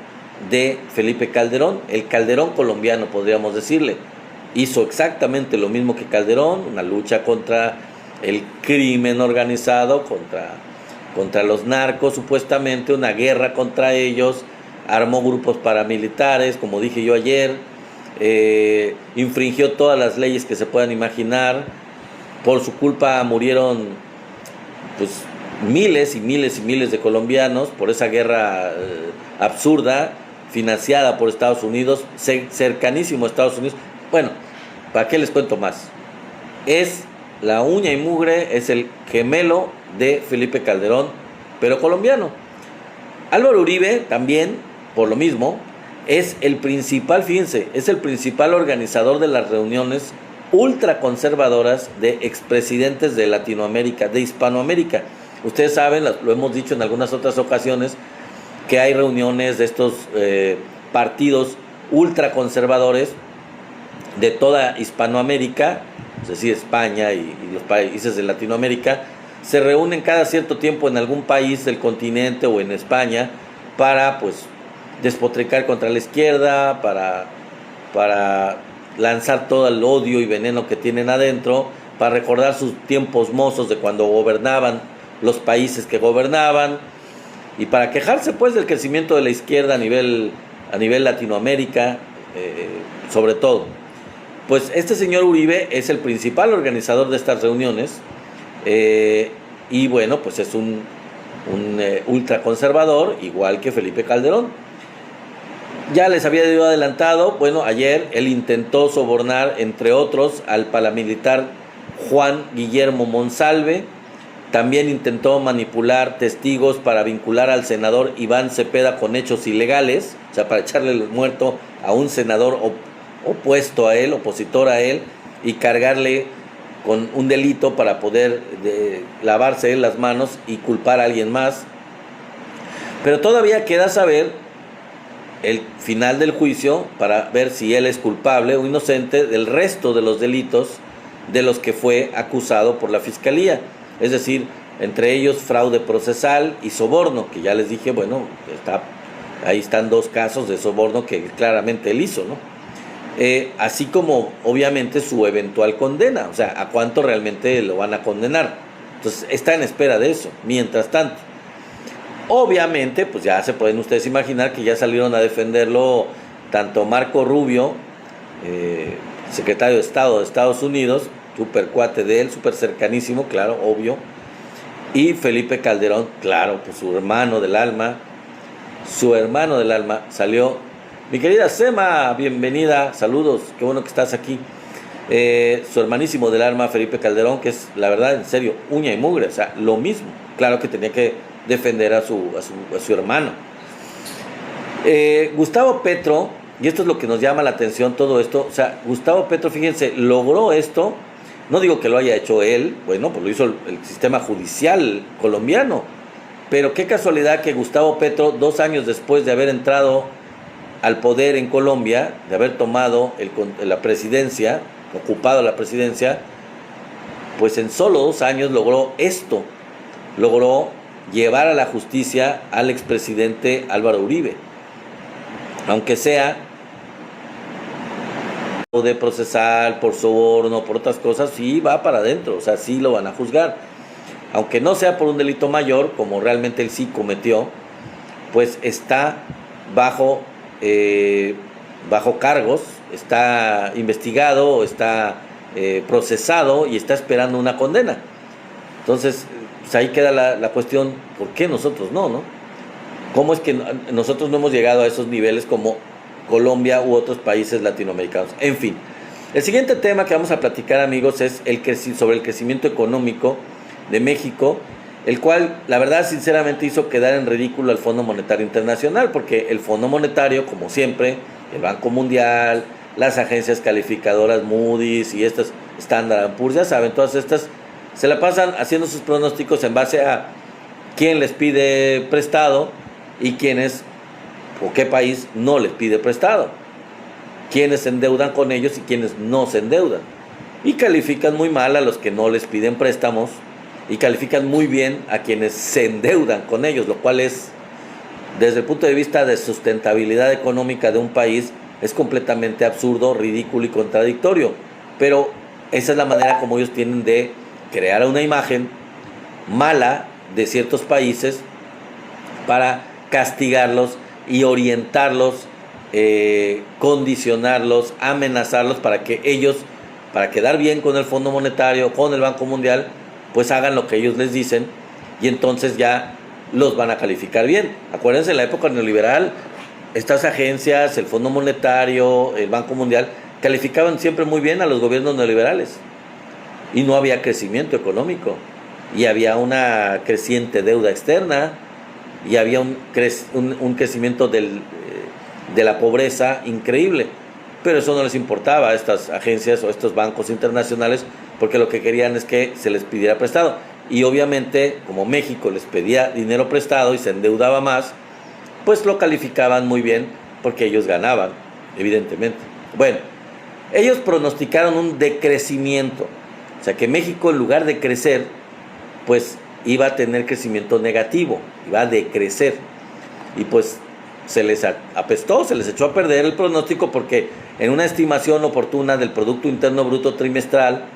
de Felipe Calderón, el Calderón colombiano, podríamos decirle. Hizo exactamente lo mismo que Calderón, una lucha contra el crimen organizado, contra los narcos supuestamente, una guerra contra ellos, armó grupos paramilitares, como dije yo ayer, infringió todas las leyes que se puedan imaginar. Por su culpa murieron pues miles y miles y miles de colombianos por esa guerra absurda. financiada por Estados Unidos, cercanísimo a Estados Unidos. Bueno, ¿para qué les cuento más? Es la uña y mugre, es el gemelo de Felipe Calderón, pero colombiano. Álvaro Uribe también, por lo mismo, es el principal, fíjense, es el principal organizador de las reuniones ultraconservadoras de expresidentes de Latinoamérica, de Hispanoamérica. Ustedes saben, lo hemos dicho en algunas otras ocasiones, que hay reuniones de estos partidos ultraconservadores de toda Hispanoamérica, es decir, España y los países de Latinoamérica, se reúnen cada cierto tiempo en algún país del continente o en España para, pues, despotricar contra la izquierda, para lanzar todo el odio y veneno que tienen adentro, para recordar sus tiempos mozos de cuando gobernaban los países que gobernaban, y para quejarse pues del crecimiento de la izquierda a nivel Latinoamérica, sobre todo. Pues este señor Uribe es el principal organizador de estas reuniones, y bueno, pues es un ultraconservador, igual que Felipe Calderón. Ya les había yo adelantado, bueno, ayer él intentó sobornar, entre otros, al paramilitar Juan Guillermo Monsalve. También intentó manipular testigos para vincular al senador Iván Cepeda con hechos ilegales, o sea, para echarle el muerto a un senador opuesto a él, opositor a él, y cargarle con un delito para poder lavarse él las manos y culpar a alguien más. Pero todavía queda saber el final del juicio para ver si él es culpable o inocente del resto de los delitos de los que fue acusado por la Fiscalía. Es decir, entre ellos fraude procesal y soborno, que ya les dije, bueno, ahí están dos casos de soborno que claramente él hizo, ¿no? Así como obviamente su eventual condena, o sea, a cuánto realmente lo van a condenar. Entonces está en espera de eso. Mientras tanto, obviamente, pues ya se pueden ustedes imaginar que ya salieron a defenderlo tanto Marco Rubio, secretario de Estado de Estados Unidos, súper cuate de él, súper cercanísimo, claro, obvio, y Felipe Calderón, claro, pues su hermano del alma salió. Mi querida Sema, bienvenida, saludos, qué bueno que estás aquí. Su hermanísimo del alma, Felipe Calderón, que es, la verdad, en serio, uña y mugre, o sea, lo mismo. Claro que tenía que defender a su hermano. Gustavo Petro, y esto es lo que nos llama la atención todo esto, o sea, Gustavo Petro, fíjense, logró esto, no digo que lo haya hecho él, bueno, pues lo hizo el sistema judicial colombiano, pero qué casualidad que Gustavo Petro, 2 años después de haber entrado al poder en Colombia, de haber tomado la presidencia, ocupado la presidencia, pues en solo 2 años logró esto, logró llevar a la justicia al expresidente Álvaro Uribe, aunque sea de procesal, por soborno, por otras cosas, sí va para adentro, o sea, sí lo van a juzgar, aunque no sea por un delito mayor, como realmente él sí cometió, pues está bajo cargos, está investigado, está procesado y está esperando una condena. Entonces, pues ahí queda la cuestión, ¿por qué nosotros no? ¿Cómo es que nosotros no hemos llegado a esos niveles como Colombia u otros países latinoamericanos? En fin, el siguiente tema que vamos a platicar, amigos, es sobre el crecimiento económico de México, el cual, la verdad, sinceramente hizo quedar en ridículo al Fondo Monetario Internacional, porque el Fondo Monetario, como siempre, el Banco Mundial, las agencias calificadoras Moody's y estas Standard & Poor's, ya saben, todas estas se la pasan haciendo sus pronósticos en base a quién les pide prestado y quiénes o qué país no les pide prestado, quiénes se endeudan con ellos y quiénes no se endeudan, y califican muy mal a los que no les piden préstamos y califican muy bien a quienes se endeudan con ellos, lo cual es, desde el punto de vista de sustentabilidad económica de un país, es completamente absurdo, ridículo y contradictorio. Pero esa es la manera como ellos tienen de crear una imagen mala de ciertos países para castigarlos y orientarlos, condicionarlos, amenazarlos para que ellos, para quedar bien con el Fondo Monetario, con el Banco Mundial, pues hagan lo que ellos les dicen y entonces ya los van a calificar bien. Acuérdense, en la época neoliberal estas agencias, el Fondo Monetario, el Banco Mundial, calificaban siempre muy bien a los gobiernos neoliberales. Y no había crecimiento económico. Y había una creciente deuda externa. Y había un crecimiento de la pobreza increíble. Pero eso no les importaba a estas agencias o a estos bancos internacionales, porque lo que querían es que se les pidiera prestado. Y obviamente, como México les pedía dinero prestado y se endeudaba más, pues lo calificaban muy bien porque ellos ganaban, evidentemente. Bueno, ellos pronosticaron un decrecimiento. O sea, que México, en lugar de crecer, pues iba a tener crecimiento negativo, iba a decrecer. Y pues se les apestó, se les echó a perder el pronóstico, porque en una estimación oportuna del Producto Interno Bruto trimestral,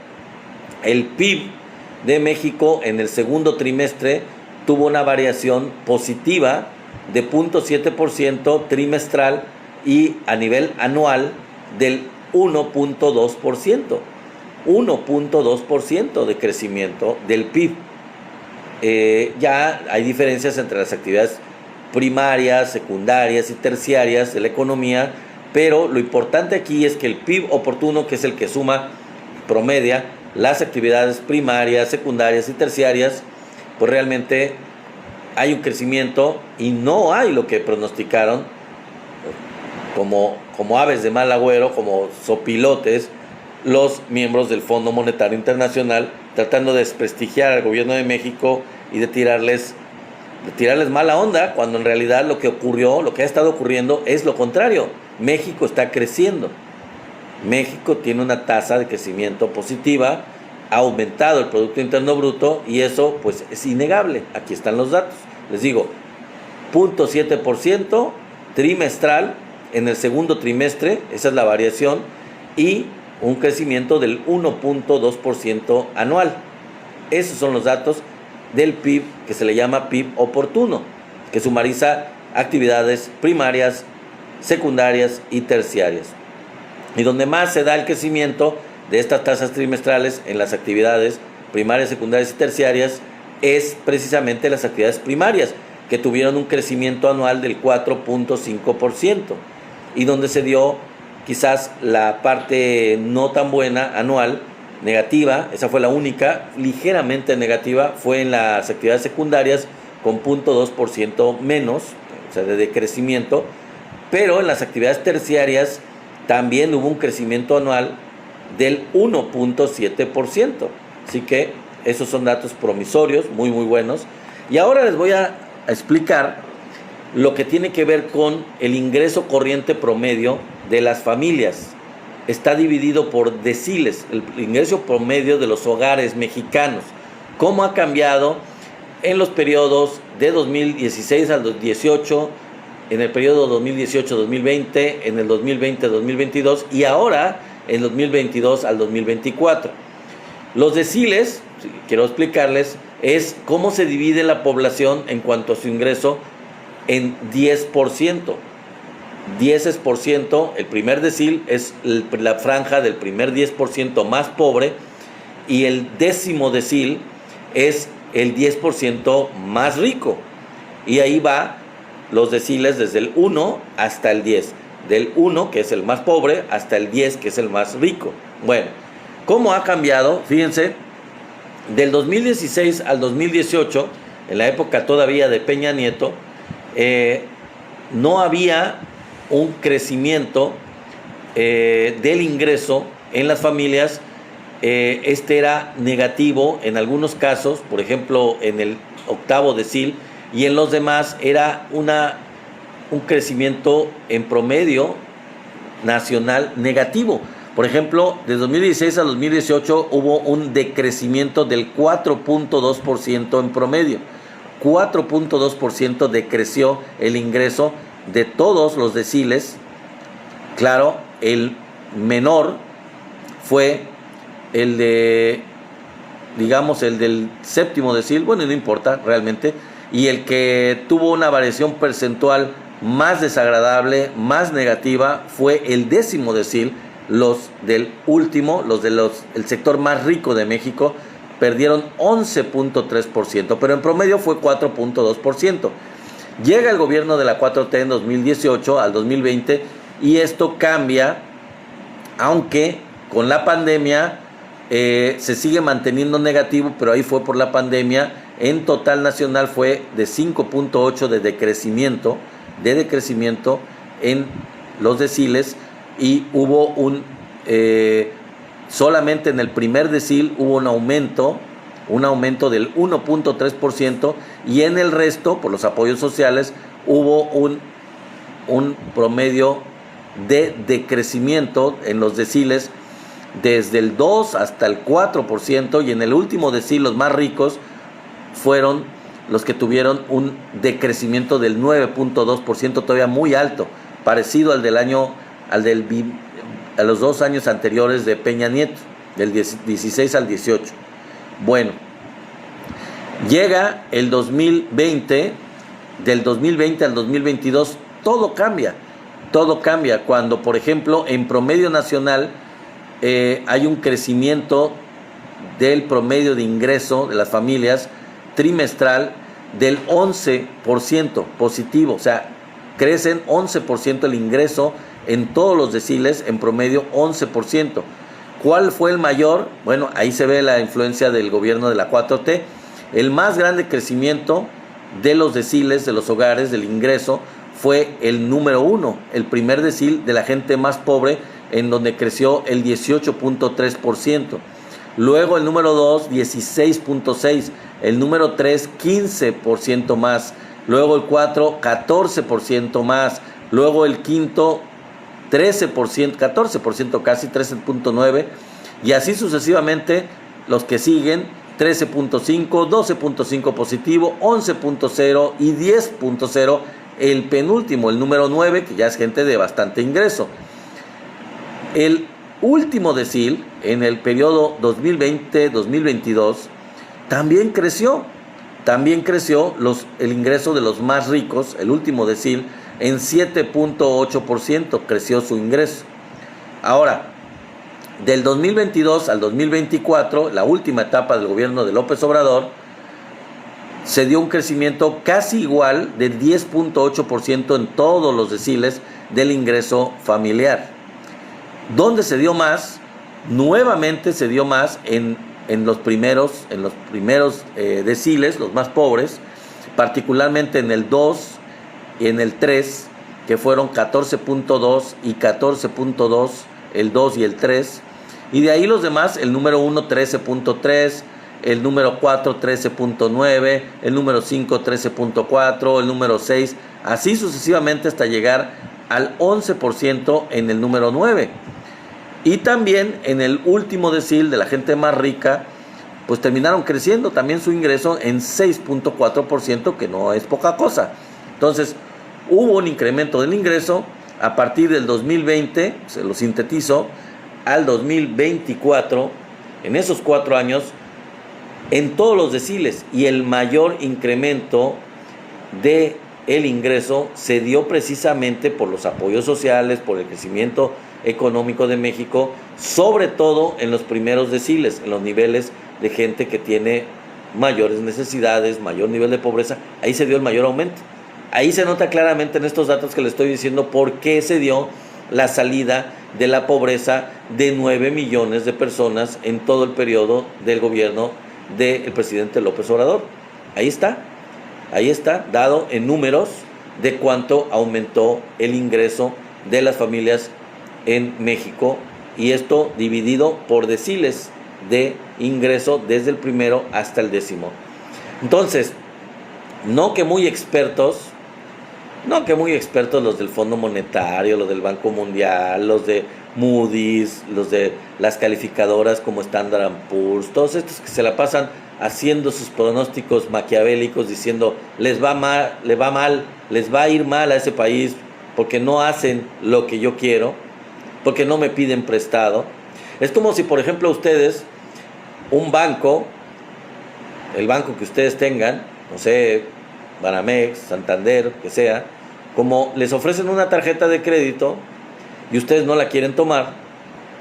el PIB de México en el segundo trimestre tuvo una variación positiva de 0.7% trimestral y a nivel anual del 1.2%. 1.2% de crecimiento del PIB. Ya hay diferencias entre las actividades primarias, secundarias y terciarias de la economía, pero lo importante aquí es que el PIB oportuno, que es el que suma, promedia las actividades primarias, secundarias y terciarias, pues realmente hay un crecimiento y no hay lo que pronosticaron como aves de mal agüero, como sopilotes, los miembros del Fondo Monetario Internacional, tratando de desprestigiar al gobierno de México y de tirarles mala onda, cuando en realidad lo que ocurrió, lo que ha estado ocurriendo es lo contrario. México está creciendo. México tiene una tasa de crecimiento positiva, ha aumentado el Producto Interno Bruto y eso pues es innegable. Aquí están los datos. Les digo, 0.7% trimestral en el segundo trimestre, esa es la variación, y un crecimiento del 1.2% anual. Esos son los datos del PIB, que se le llama PIB oportuno, que sumariza actividades primarias, secundarias y terciarias. Y donde más se da el crecimiento de estas tasas trimestrales en las actividades primarias, secundarias y terciarias es precisamente las actividades primarias, que tuvieron un crecimiento anual del 4.5%, y donde se dio quizás la parte no tan buena anual, negativa, esa fue la única, ligeramente negativa, fue en las actividades secundarias con 0.2% menos, o sea, de decrecimiento, pero en las actividades terciarias también hubo un crecimiento anual del 1.7%. Así que esos son datos promisorios, muy buenos. Y ahora les voy a explicar lo que tiene que ver con el ingreso corriente promedio de las familias. Está dividido por deciles, el ingreso promedio de los hogares mexicanos. ¿Cómo ha cambiado en los periodos de 2016 al 2018, en el periodo 2018-2020, en el 2020-2022 y ahora en 2022 al 2024? Los deciles, quiero explicarles, es cómo se divide la población en cuanto a su ingreso en 10%. 10%, el primer decil es la franja del primer 10% más pobre, y el décimo decil es el 10% más rico. Y ahí va los deciles desde el 1 hasta el 10. Del 1, que es el más pobre, hasta el 10, que es el más rico. Bueno, ¿cómo ha cambiado? Fíjense, del 2016 al 2018, en la época todavía de Peña Nieto, no había un crecimiento del ingreso en las familias. Este era negativo en algunos casos, por ejemplo en el octavo decil, y en los demás era un crecimiento en promedio nacional negativo. Por ejemplo, de 2016 a 2018 hubo un decrecimiento del 4.2% en promedio. 4.2% decreció el ingreso de todos los deciles. Claro, el menor fue el de, digamos, el del séptimo decil, bueno, no importa realmente, y el que tuvo una variación percentual más desagradable, más negativa, fue el décimo decil. Los del último, el sector más rico de México, perdieron 11.3%, pero en promedio fue 4.2%. Llega el gobierno de la 4T en 2018 al 2020 y esto cambia, aunque con la pandemia se sigue manteniendo negativo, pero ahí fue por la pandemia. En total nacional fue de 5.8 de decrecimiento en los deciles, y hubo solamente en el primer decil hubo un aumento del 1.3%, y en el resto, por los apoyos sociales, hubo un promedio de decrecimiento en los deciles desde el 2 hasta el 4%, y en el último decil los más ricos fueron los que tuvieron un decrecimiento del 9.2%, todavía muy alto, parecido al a los 2 años anteriores de Peña Nieto, del 16 al 18. Bueno, llega el 2020, del 2020 al 2022, todo cambia, cuando, por ejemplo, en promedio nacional hay un crecimiento del promedio de ingreso de las familias trimestral del 11% positivo, o sea, crecen 11% el ingreso en todos los deciles, en promedio 11%. ¿Cuál fue el mayor? Bueno, ahí se ve la influencia del gobierno de la 4T. El más grande crecimiento de los deciles, de los hogares, del ingreso, fue el número 1, el primer decil de la gente más pobre, en donde creció el 18.3%. Luego el número 2, 16.6%. El número 3, 15% más. Luego el 4, 14% más. Luego el quinto, 13%, 14% casi, 13.9%. Y así sucesivamente los que siguen, 13.5, 12.5 positivo, 11.0 y 10.0. El penúltimo, el número 9, que ya es gente de bastante ingreso. El último decil, en el periodo 2020-2022, también creció el ingreso de los más ricos, el último decil, en 7.8% creció su ingreso. Ahora, del 2022 al 2024, la última etapa del gobierno de López Obrador, se dio un crecimiento casi igual del 10.8% en todos los deciles del ingreso familiar. ¿Dónde se dio más? Nuevamente se dio más en los primeros deciles, los más pobres, particularmente en el 2 y en el 3, que fueron 14.2 y 14.2, el 2 y el 3, y de ahí los demás, el número 1 13.3, el número 4 13.9, el número 5 13.4, el número 6, así sucesivamente hasta llegar al 11% en el número 9. Y también en el último decil de la gente más rica, pues terminaron creciendo también su ingreso en 6.4%, que no es poca cosa. Entonces, hubo un incremento del ingreso a partir del 2020, se lo sintetizo, al 2024, en esos 4 años, en todos los deciles, y el mayor incremento de el ingreso se dio precisamente por los apoyos sociales, por el crecimiento económico de México, sobre todo en los primeros deciles, en los niveles de gente que tiene mayores necesidades, mayor nivel de pobreza. Ahí se dio el mayor aumento. Ahí se nota claramente en estos datos que les estoy diciendo por qué se dio la salida de la pobreza de 9 millones de personas en todo el periodo del gobierno del presidente López Obrador. Ahí está, dado en números de cuánto aumentó el ingreso de las familias en México, y esto dividido por deciles de ingreso desde el primero hasta el 10º. Entonces, no que muy expertos los del Fondo Monetario, los del Banco Mundial, los de Moody's, los de las calificadoras como Standard & Poor's, todos estos que se la pasan haciendo sus pronósticos maquiavélicos diciendo les va a ir mal a ese país porque no hacen lo que yo quiero, porque no me piden prestado. Es como si, por ejemplo, ustedes, un banco, el banco que ustedes tengan, no sé, Banamex, Santander, que sea, como les ofrecen una tarjeta de crédito y ustedes no la quieren tomar,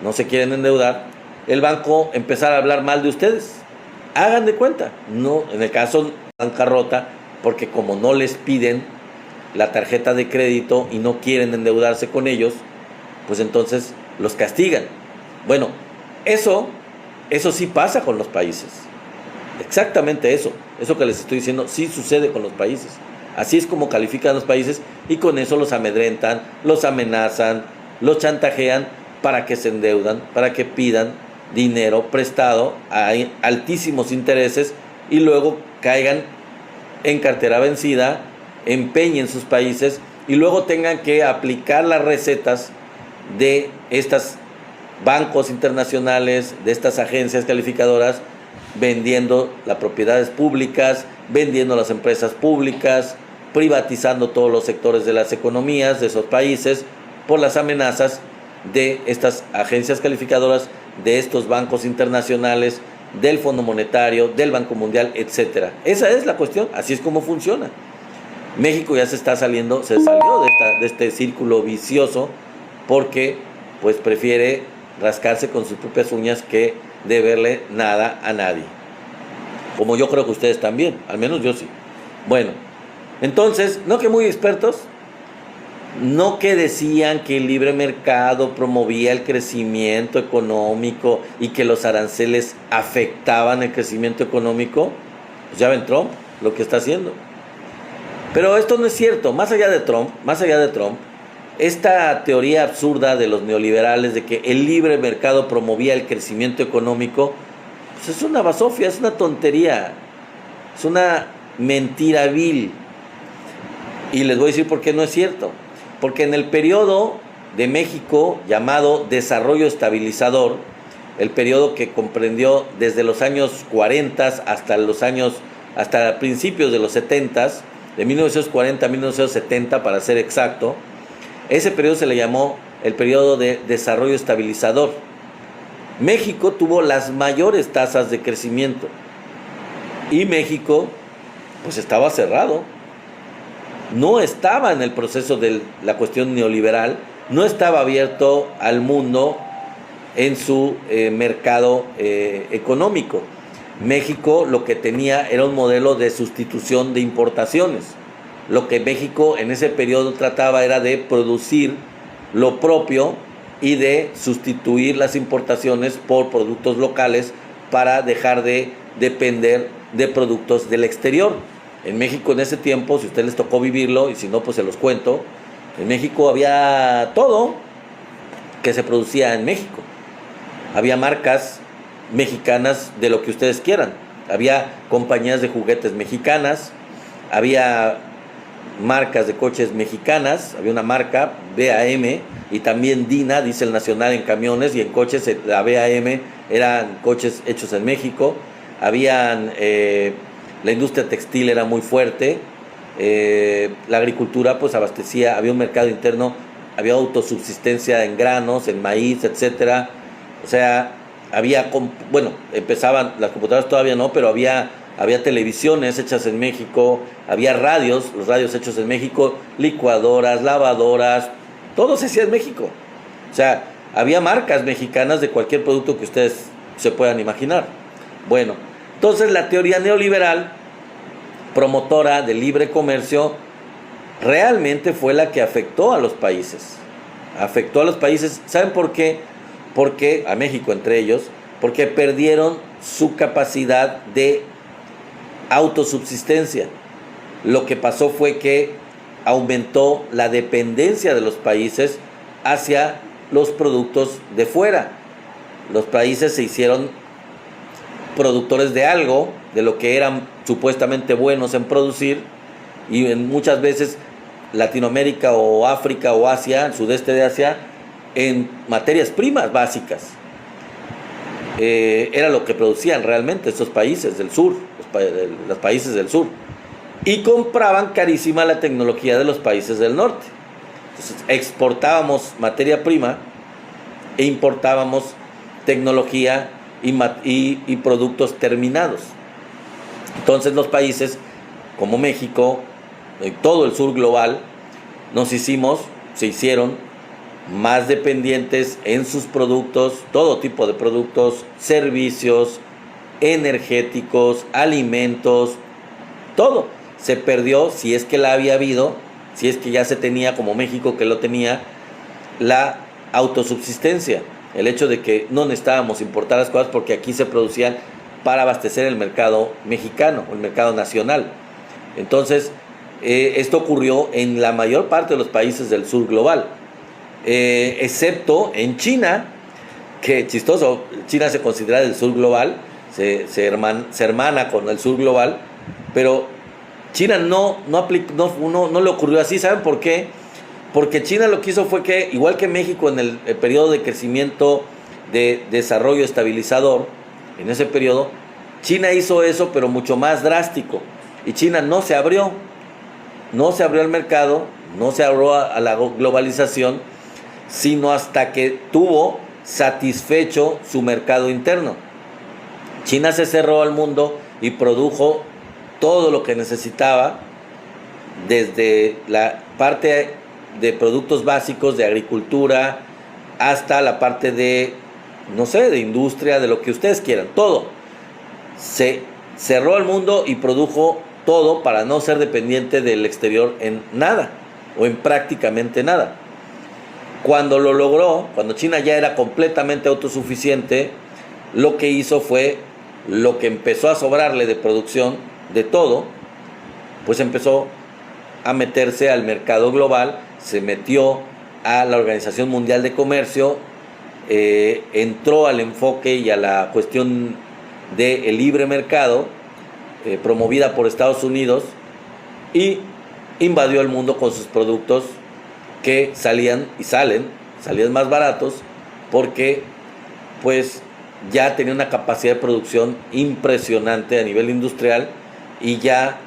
no se quieren endeudar, el banco empezar a hablar mal de ustedes. Hagan de cuenta, no, en el caso de bancarrota, porque como no les piden la tarjeta de crédito y no quieren endeudarse con ellos, pues entonces los castigan. Bueno, eso sí pasa con los países. Exactamente eso que les estoy diciendo, sí sucede con los países. Así es como califican los países y con eso los amedrentan, los amenazan, los chantajean para que se endeudan, para que pidan dinero prestado a altísimos intereses y luego caigan en cartera vencida, empeñen sus países y luego tengan que aplicar las recetas de estos bancos internacionales, de estas agencias calificadoras, vendiendo las propiedades públicas, vendiendo las empresas públicas, privatizando todos los sectores de las economías de esos países por las amenazas de estas agencias calificadoras, de estos bancos internacionales, del Fondo Monetario, del Banco Mundial, etcétera. Esa es la cuestión, así es como funciona. México ya se salió de este círculo vicioso porque pues prefiere rascarse con sus propias uñas que deberle nada a nadie. Como yo creo que ustedes también, al menos yo sí. Bueno, entonces, no que muy expertos, no que decían que el libre mercado promovía el crecimiento económico y que los aranceles afectaban el crecimiento económico. Pues ya ven Trump lo que está haciendo. Pero esto no es cierto. Más allá de Trump, esta teoría absurda de los neoliberales de que el libre mercado promovía el crecimiento económico, pues es una basofia, es una tontería, es una mentira vil. Y les voy a decir por qué no es cierto. Porque en el periodo de México llamado Desarrollo Estabilizador, el periodo que comprendió desde los años 40 hasta principios de los 70, de 1940 a 1970 para ser exacto, ese periodo se le llamó el periodo de Desarrollo Estabilizador. México tuvo las mayores tasas de crecimiento y México pues estaba cerrado. No estaba en el proceso de la cuestión neoliberal, no estaba abierto al mundo en su mercado económico. México lo que tenía era un modelo de sustitución de importaciones. Lo que México en ese periodo trataba era de producir lo propio y de sustituir las importaciones por productos locales para dejar de depender de productos del exterior. En México en ese tiempo, si a ustedes les tocó vivirlo, y si no, pues se los cuento, en México había todo que se producía en México. Había marcas mexicanas de lo que ustedes quieran. Había compañías de juguetes mexicanas, había marcas de coches mexicanas, había una marca, BAM, y también DINA, Diesel Nacional en camiones, y en coches, la BAM eran coches hechos en México. Habían... la industria textil era muy fuerte, la agricultura pues abastecía, había un mercado interno, había autosubsistencia en granos, en maíz, etcétera. O sea, empezaban las computadoras, todavía no, pero había televisiones hechas en México, había los radios hechos en México, licuadoras, lavadoras, todo se hacía en México. O sea, había marcas mexicanas de cualquier producto que ustedes se puedan imaginar. Bueno, entonces la teoría neoliberal, promotora del libre comercio, realmente fue la que afectó a los países. ¿Saben por qué? Porque, a México entre ellos, porque perdieron su capacidad de autosubsistencia. Lo que pasó fue que aumentó la dependencia de los países hacia los productos de fuera. Los países se hicieron productores de algo, de lo que eran supuestamente buenos en producir, y muchas veces Latinoamérica o África o Asia, el sudeste de Asia, en materias primas básicas. Era lo que producían realmente estos países del sur, los países del sur, y compraban carísima la tecnología de los países del norte. Entonces exportábamos materia prima e importábamos tecnología y productos terminados. Entonces los países como México y todo el sur global se hicieron más dependientes en sus productos, todo tipo de productos, servicios, energéticos, alimentos, todo. Se perdió, si es que la había habido, si es que ya se tenía, como México que lo tenía, la autosubsistencia, el hecho de que no necesitábamos importar las cosas porque aquí se producían para abastecer el mercado mexicano, el mercado nacional. Entonces, esto ocurrió en la mayor parte de los países del sur global, excepto en China, que chistoso, China se considera del sur global, se hermana con el sur global, pero China no le ocurrió así. ¿Saben por qué? Porque China lo que hizo fue que, igual que México en el periodo de crecimiento, de desarrollo estabilizador, en ese periodo, China hizo eso, pero mucho más drástico. Y China no se abrió al mercado, no se abrió a la globalización, sino hasta que tuvo satisfecho su mercado interno. China se cerró al mundo y produjo todo lo que necesitaba, desde la parte de productos básicos de agricultura hasta la parte de, no sé, de industria, de lo que ustedes quieran, todo. Se cerró al mundo y produjo todo para no ser dependiente del exterior en nada, o en prácticamente nada. Cuando lo logró, cuando China ya era completamente autosuficiente, lo que hizo fue, lo que empezó a sobrarle de producción de todo, pues empezó a meterse al mercado global, se metió a la Organización Mundial de Comercio, entró al enfoque y a la cuestión del libre mercado, promovida por Estados Unidos, y invadió el mundo con sus productos que salían más baratos, porque pues ya tenía una capacidad de producción impresionante a nivel industrial y ya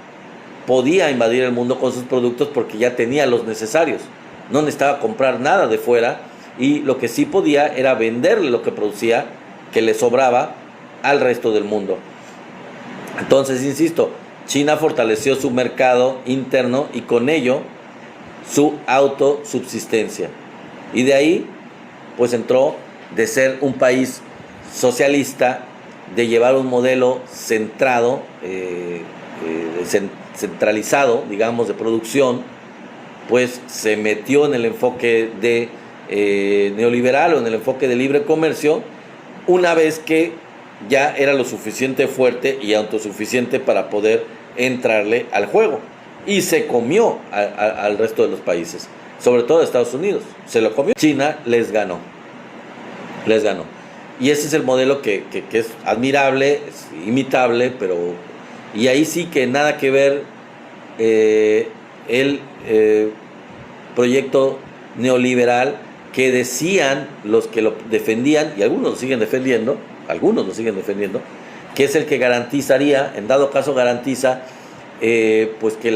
podía invadir el mundo con sus productos porque ya tenía los necesarios, no necesitaba comprar nada de fuera, y lo que sí podía era venderle lo que producía, que le sobraba, al resto del mundo. Entonces, insisto, China fortaleció su mercado interno y con ello su autosubsistencia, y de ahí pues entró de ser un país socialista, de llevar un modelo centrado, centralizado, digamos, de producción, pues se metió en el enfoque de neoliberal, o en el enfoque de libre comercio, una vez que ya era lo suficiente fuerte y autosuficiente para poder entrarle al juego, y se comió al resto de los países, sobre todo Estados Unidos, se lo comió. China les ganó, y ese es el modelo que es admirable, es imitable, pero, y ahí sí que nada que ver el proyecto neoliberal que decían los que lo defendían, y algunos lo siguen defendiendo, que es el que garantizaría, en dado caso garantiza, pues que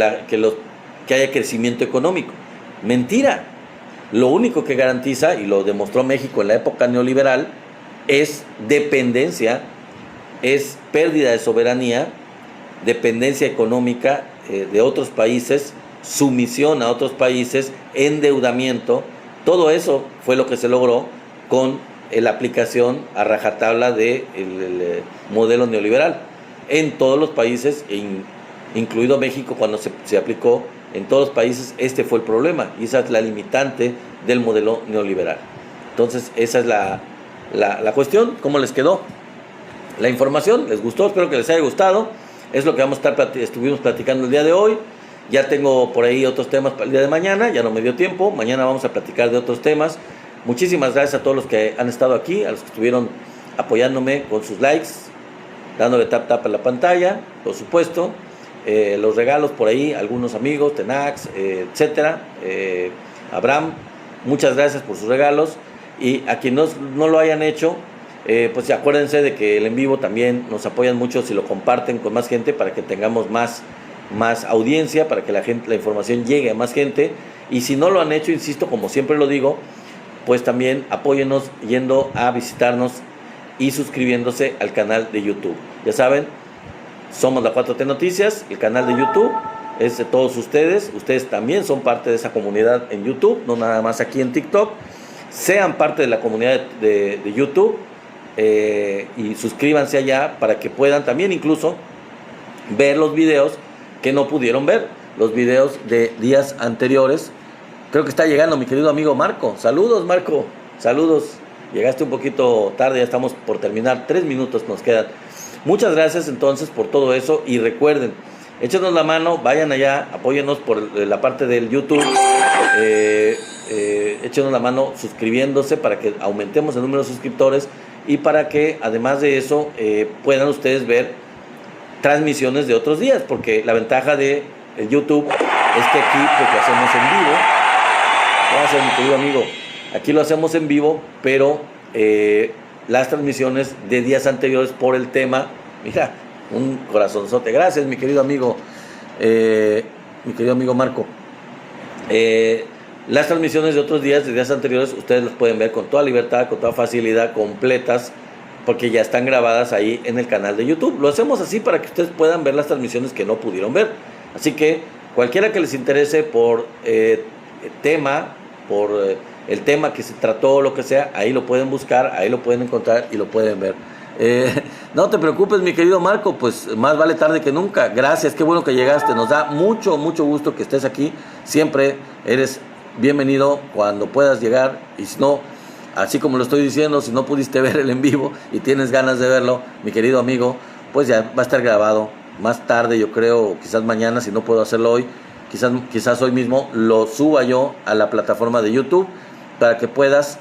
haya crecimiento económico. Mentira. Lo único que garantiza, y lo demostró México en la época neoliberal, es dependencia, es pérdida de soberanía, dependencia económica de otros países, sumisión a otros países, endeudamiento. Todo eso fue lo que se logró con la aplicación a rajatabla del modelo neoliberal en todos los países, incluido México. Cuando se aplicó en todos los países, este fue el problema, y esa es la limitante del modelo neoliberal. Entonces, esa es la cuestión. ¿Cómo les quedó la información? ¿Les gustó? Espero que les haya gustado. Es lo que estuvimos platicando el día de hoy. Ya tengo por ahí otros temas para el día de mañana, ya no me dio tiempo. Mañana vamos a platicar de otros temas. Muchísimas gracias a todos los que han estado aquí, a los que estuvieron apoyándome con sus likes, dándole tap a la pantalla, por supuesto. Los regalos por ahí, algunos amigos, Tenax, etcétera. Abraham, muchas gracias por sus regalos. Y a quienes no lo hayan hecho, pues acuérdense de que el en vivo también nos apoyan mucho si lo comparten con más gente, para que tengamos más audiencia, para que la información llegue a más gente. Y si no lo han hecho, insisto, como siempre lo digo, pues también apóyennos yendo a visitarnos y suscribiéndose al canal de YouTube. Ya saben, somos la 4T Noticias, el canal de YouTube es de todos ustedes. Ustedes también son parte de esa comunidad en YouTube, no nada más aquí en TikTok. Sean parte de la comunidad de YouTube, y suscríbanse allá para que puedan también incluso ver los videos que no pudieron ver, los videos de días anteriores. Creo que está llegando mi querido amigo Marco. Saludos, Marco. Saludos. Llegaste un poquito tarde, ya estamos por terminar. 3 minutos nos quedan. Muchas gracias entonces por todo eso. Y recuerden, échenos la mano, vayan allá, apóyennos por la parte del YouTube. Échenos la mano suscribiéndose para que aumentemos el número de suscriptores y para que además de eso puedan ustedes ver transmisiones de otros días, porque la ventaja de el YouTube es que aquí pues lo hacemos en vivo. Gracias, mi querido amigo. Aquí lo hacemos en vivo, pero las transmisiones de días anteriores por el tema, mira, un corazonzote. Gracias, mi querido amigo Marco. Las transmisiones de otros días, de días anteriores, ustedes las pueden ver con toda libertad, con toda facilidad, completas, porque ya están grabadas ahí en el canal de YouTube. Lo hacemos así para que ustedes puedan ver las transmisiones que no pudieron ver. Así que cualquiera que les interese por tema, por el tema que se trató, lo que sea, ahí lo pueden buscar, ahí lo pueden encontrar y lo pueden ver. No te preocupes, mi querido Marco, pues más vale tarde que nunca. Gracias, qué bueno que llegaste. Nos da mucho gusto que estés aquí. Siempre eres bienvenido cuando puedas llegar. Y si no, así como lo estoy diciendo, si no pudiste ver el en vivo y tienes ganas de verlo, mi querido amigo, pues ya va a estar grabado más tarde, yo creo, quizás mañana, si no puedo hacerlo hoy, quizás hoy mismo lo suba yo a la plataforma de YouTube para que puedas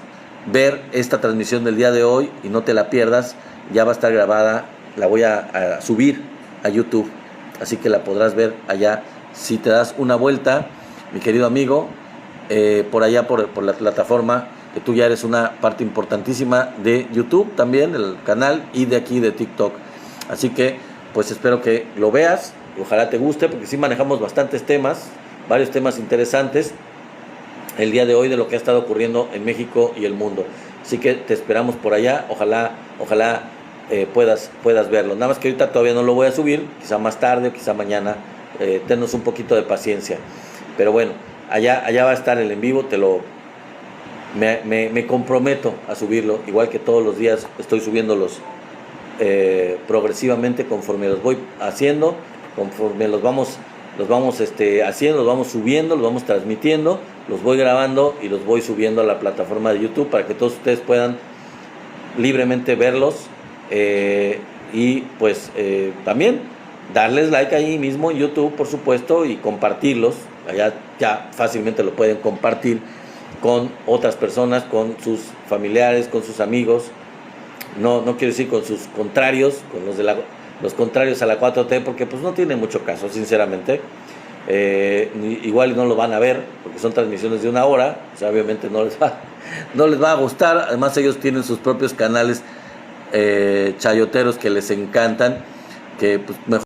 ver esta transmisión del día de hoy y no te la pierdas. Ya va a estar grabada, la voy a subir a YouTube, así que la podrás ver allá si te das una vuelta, mi querido amigo, por allá por la plataforma, que tú ya eres una parte importantísima de YouTube también, del canal, y de aquí de TikTok. Así que pues espero que lo veas, y ojalá te guste, porque sí manejamos bastantes temas, varios temas interesantes el día de hoy de lo que ha estado ocurriendo en México y el mundo. Así que te esperamos por allá, ojalá puedas verlo. Nada más que ahorita todavía no lo voy a subir, quizá más tarde o quizá mañana. Tenos un poquito de paciencia. Pero bueno, allá va a estar el en vivo, me comprometo a subirlo, igual que todos los días estoy subiéndolos progresivamente conforme los voy haciendo, conforme los vamos haciendo, los vamos subiendo, los vamos transmitiendo, los voy grabando y los voy subiendo a la plataforma de YouTube para que todos ustedes puedan libremente verlos y pues también darles like ahí mismo en YouTube, por supuesto, y compartirlos. Allá ya fácilmente lo pueden compartir con otras personas, con sus familiares, con sus amigos. No quiero decir con sus contrarios, con los contrarios a la 4T, porque pues no tiene mucho caso, sinceramente. Igual no lo van a ver, porque son transmisiones de 1 hora, o sea, obviamente no les va a gustar. Además ellos tienen sus propios canales chayoteros que les encantan, que pues mejor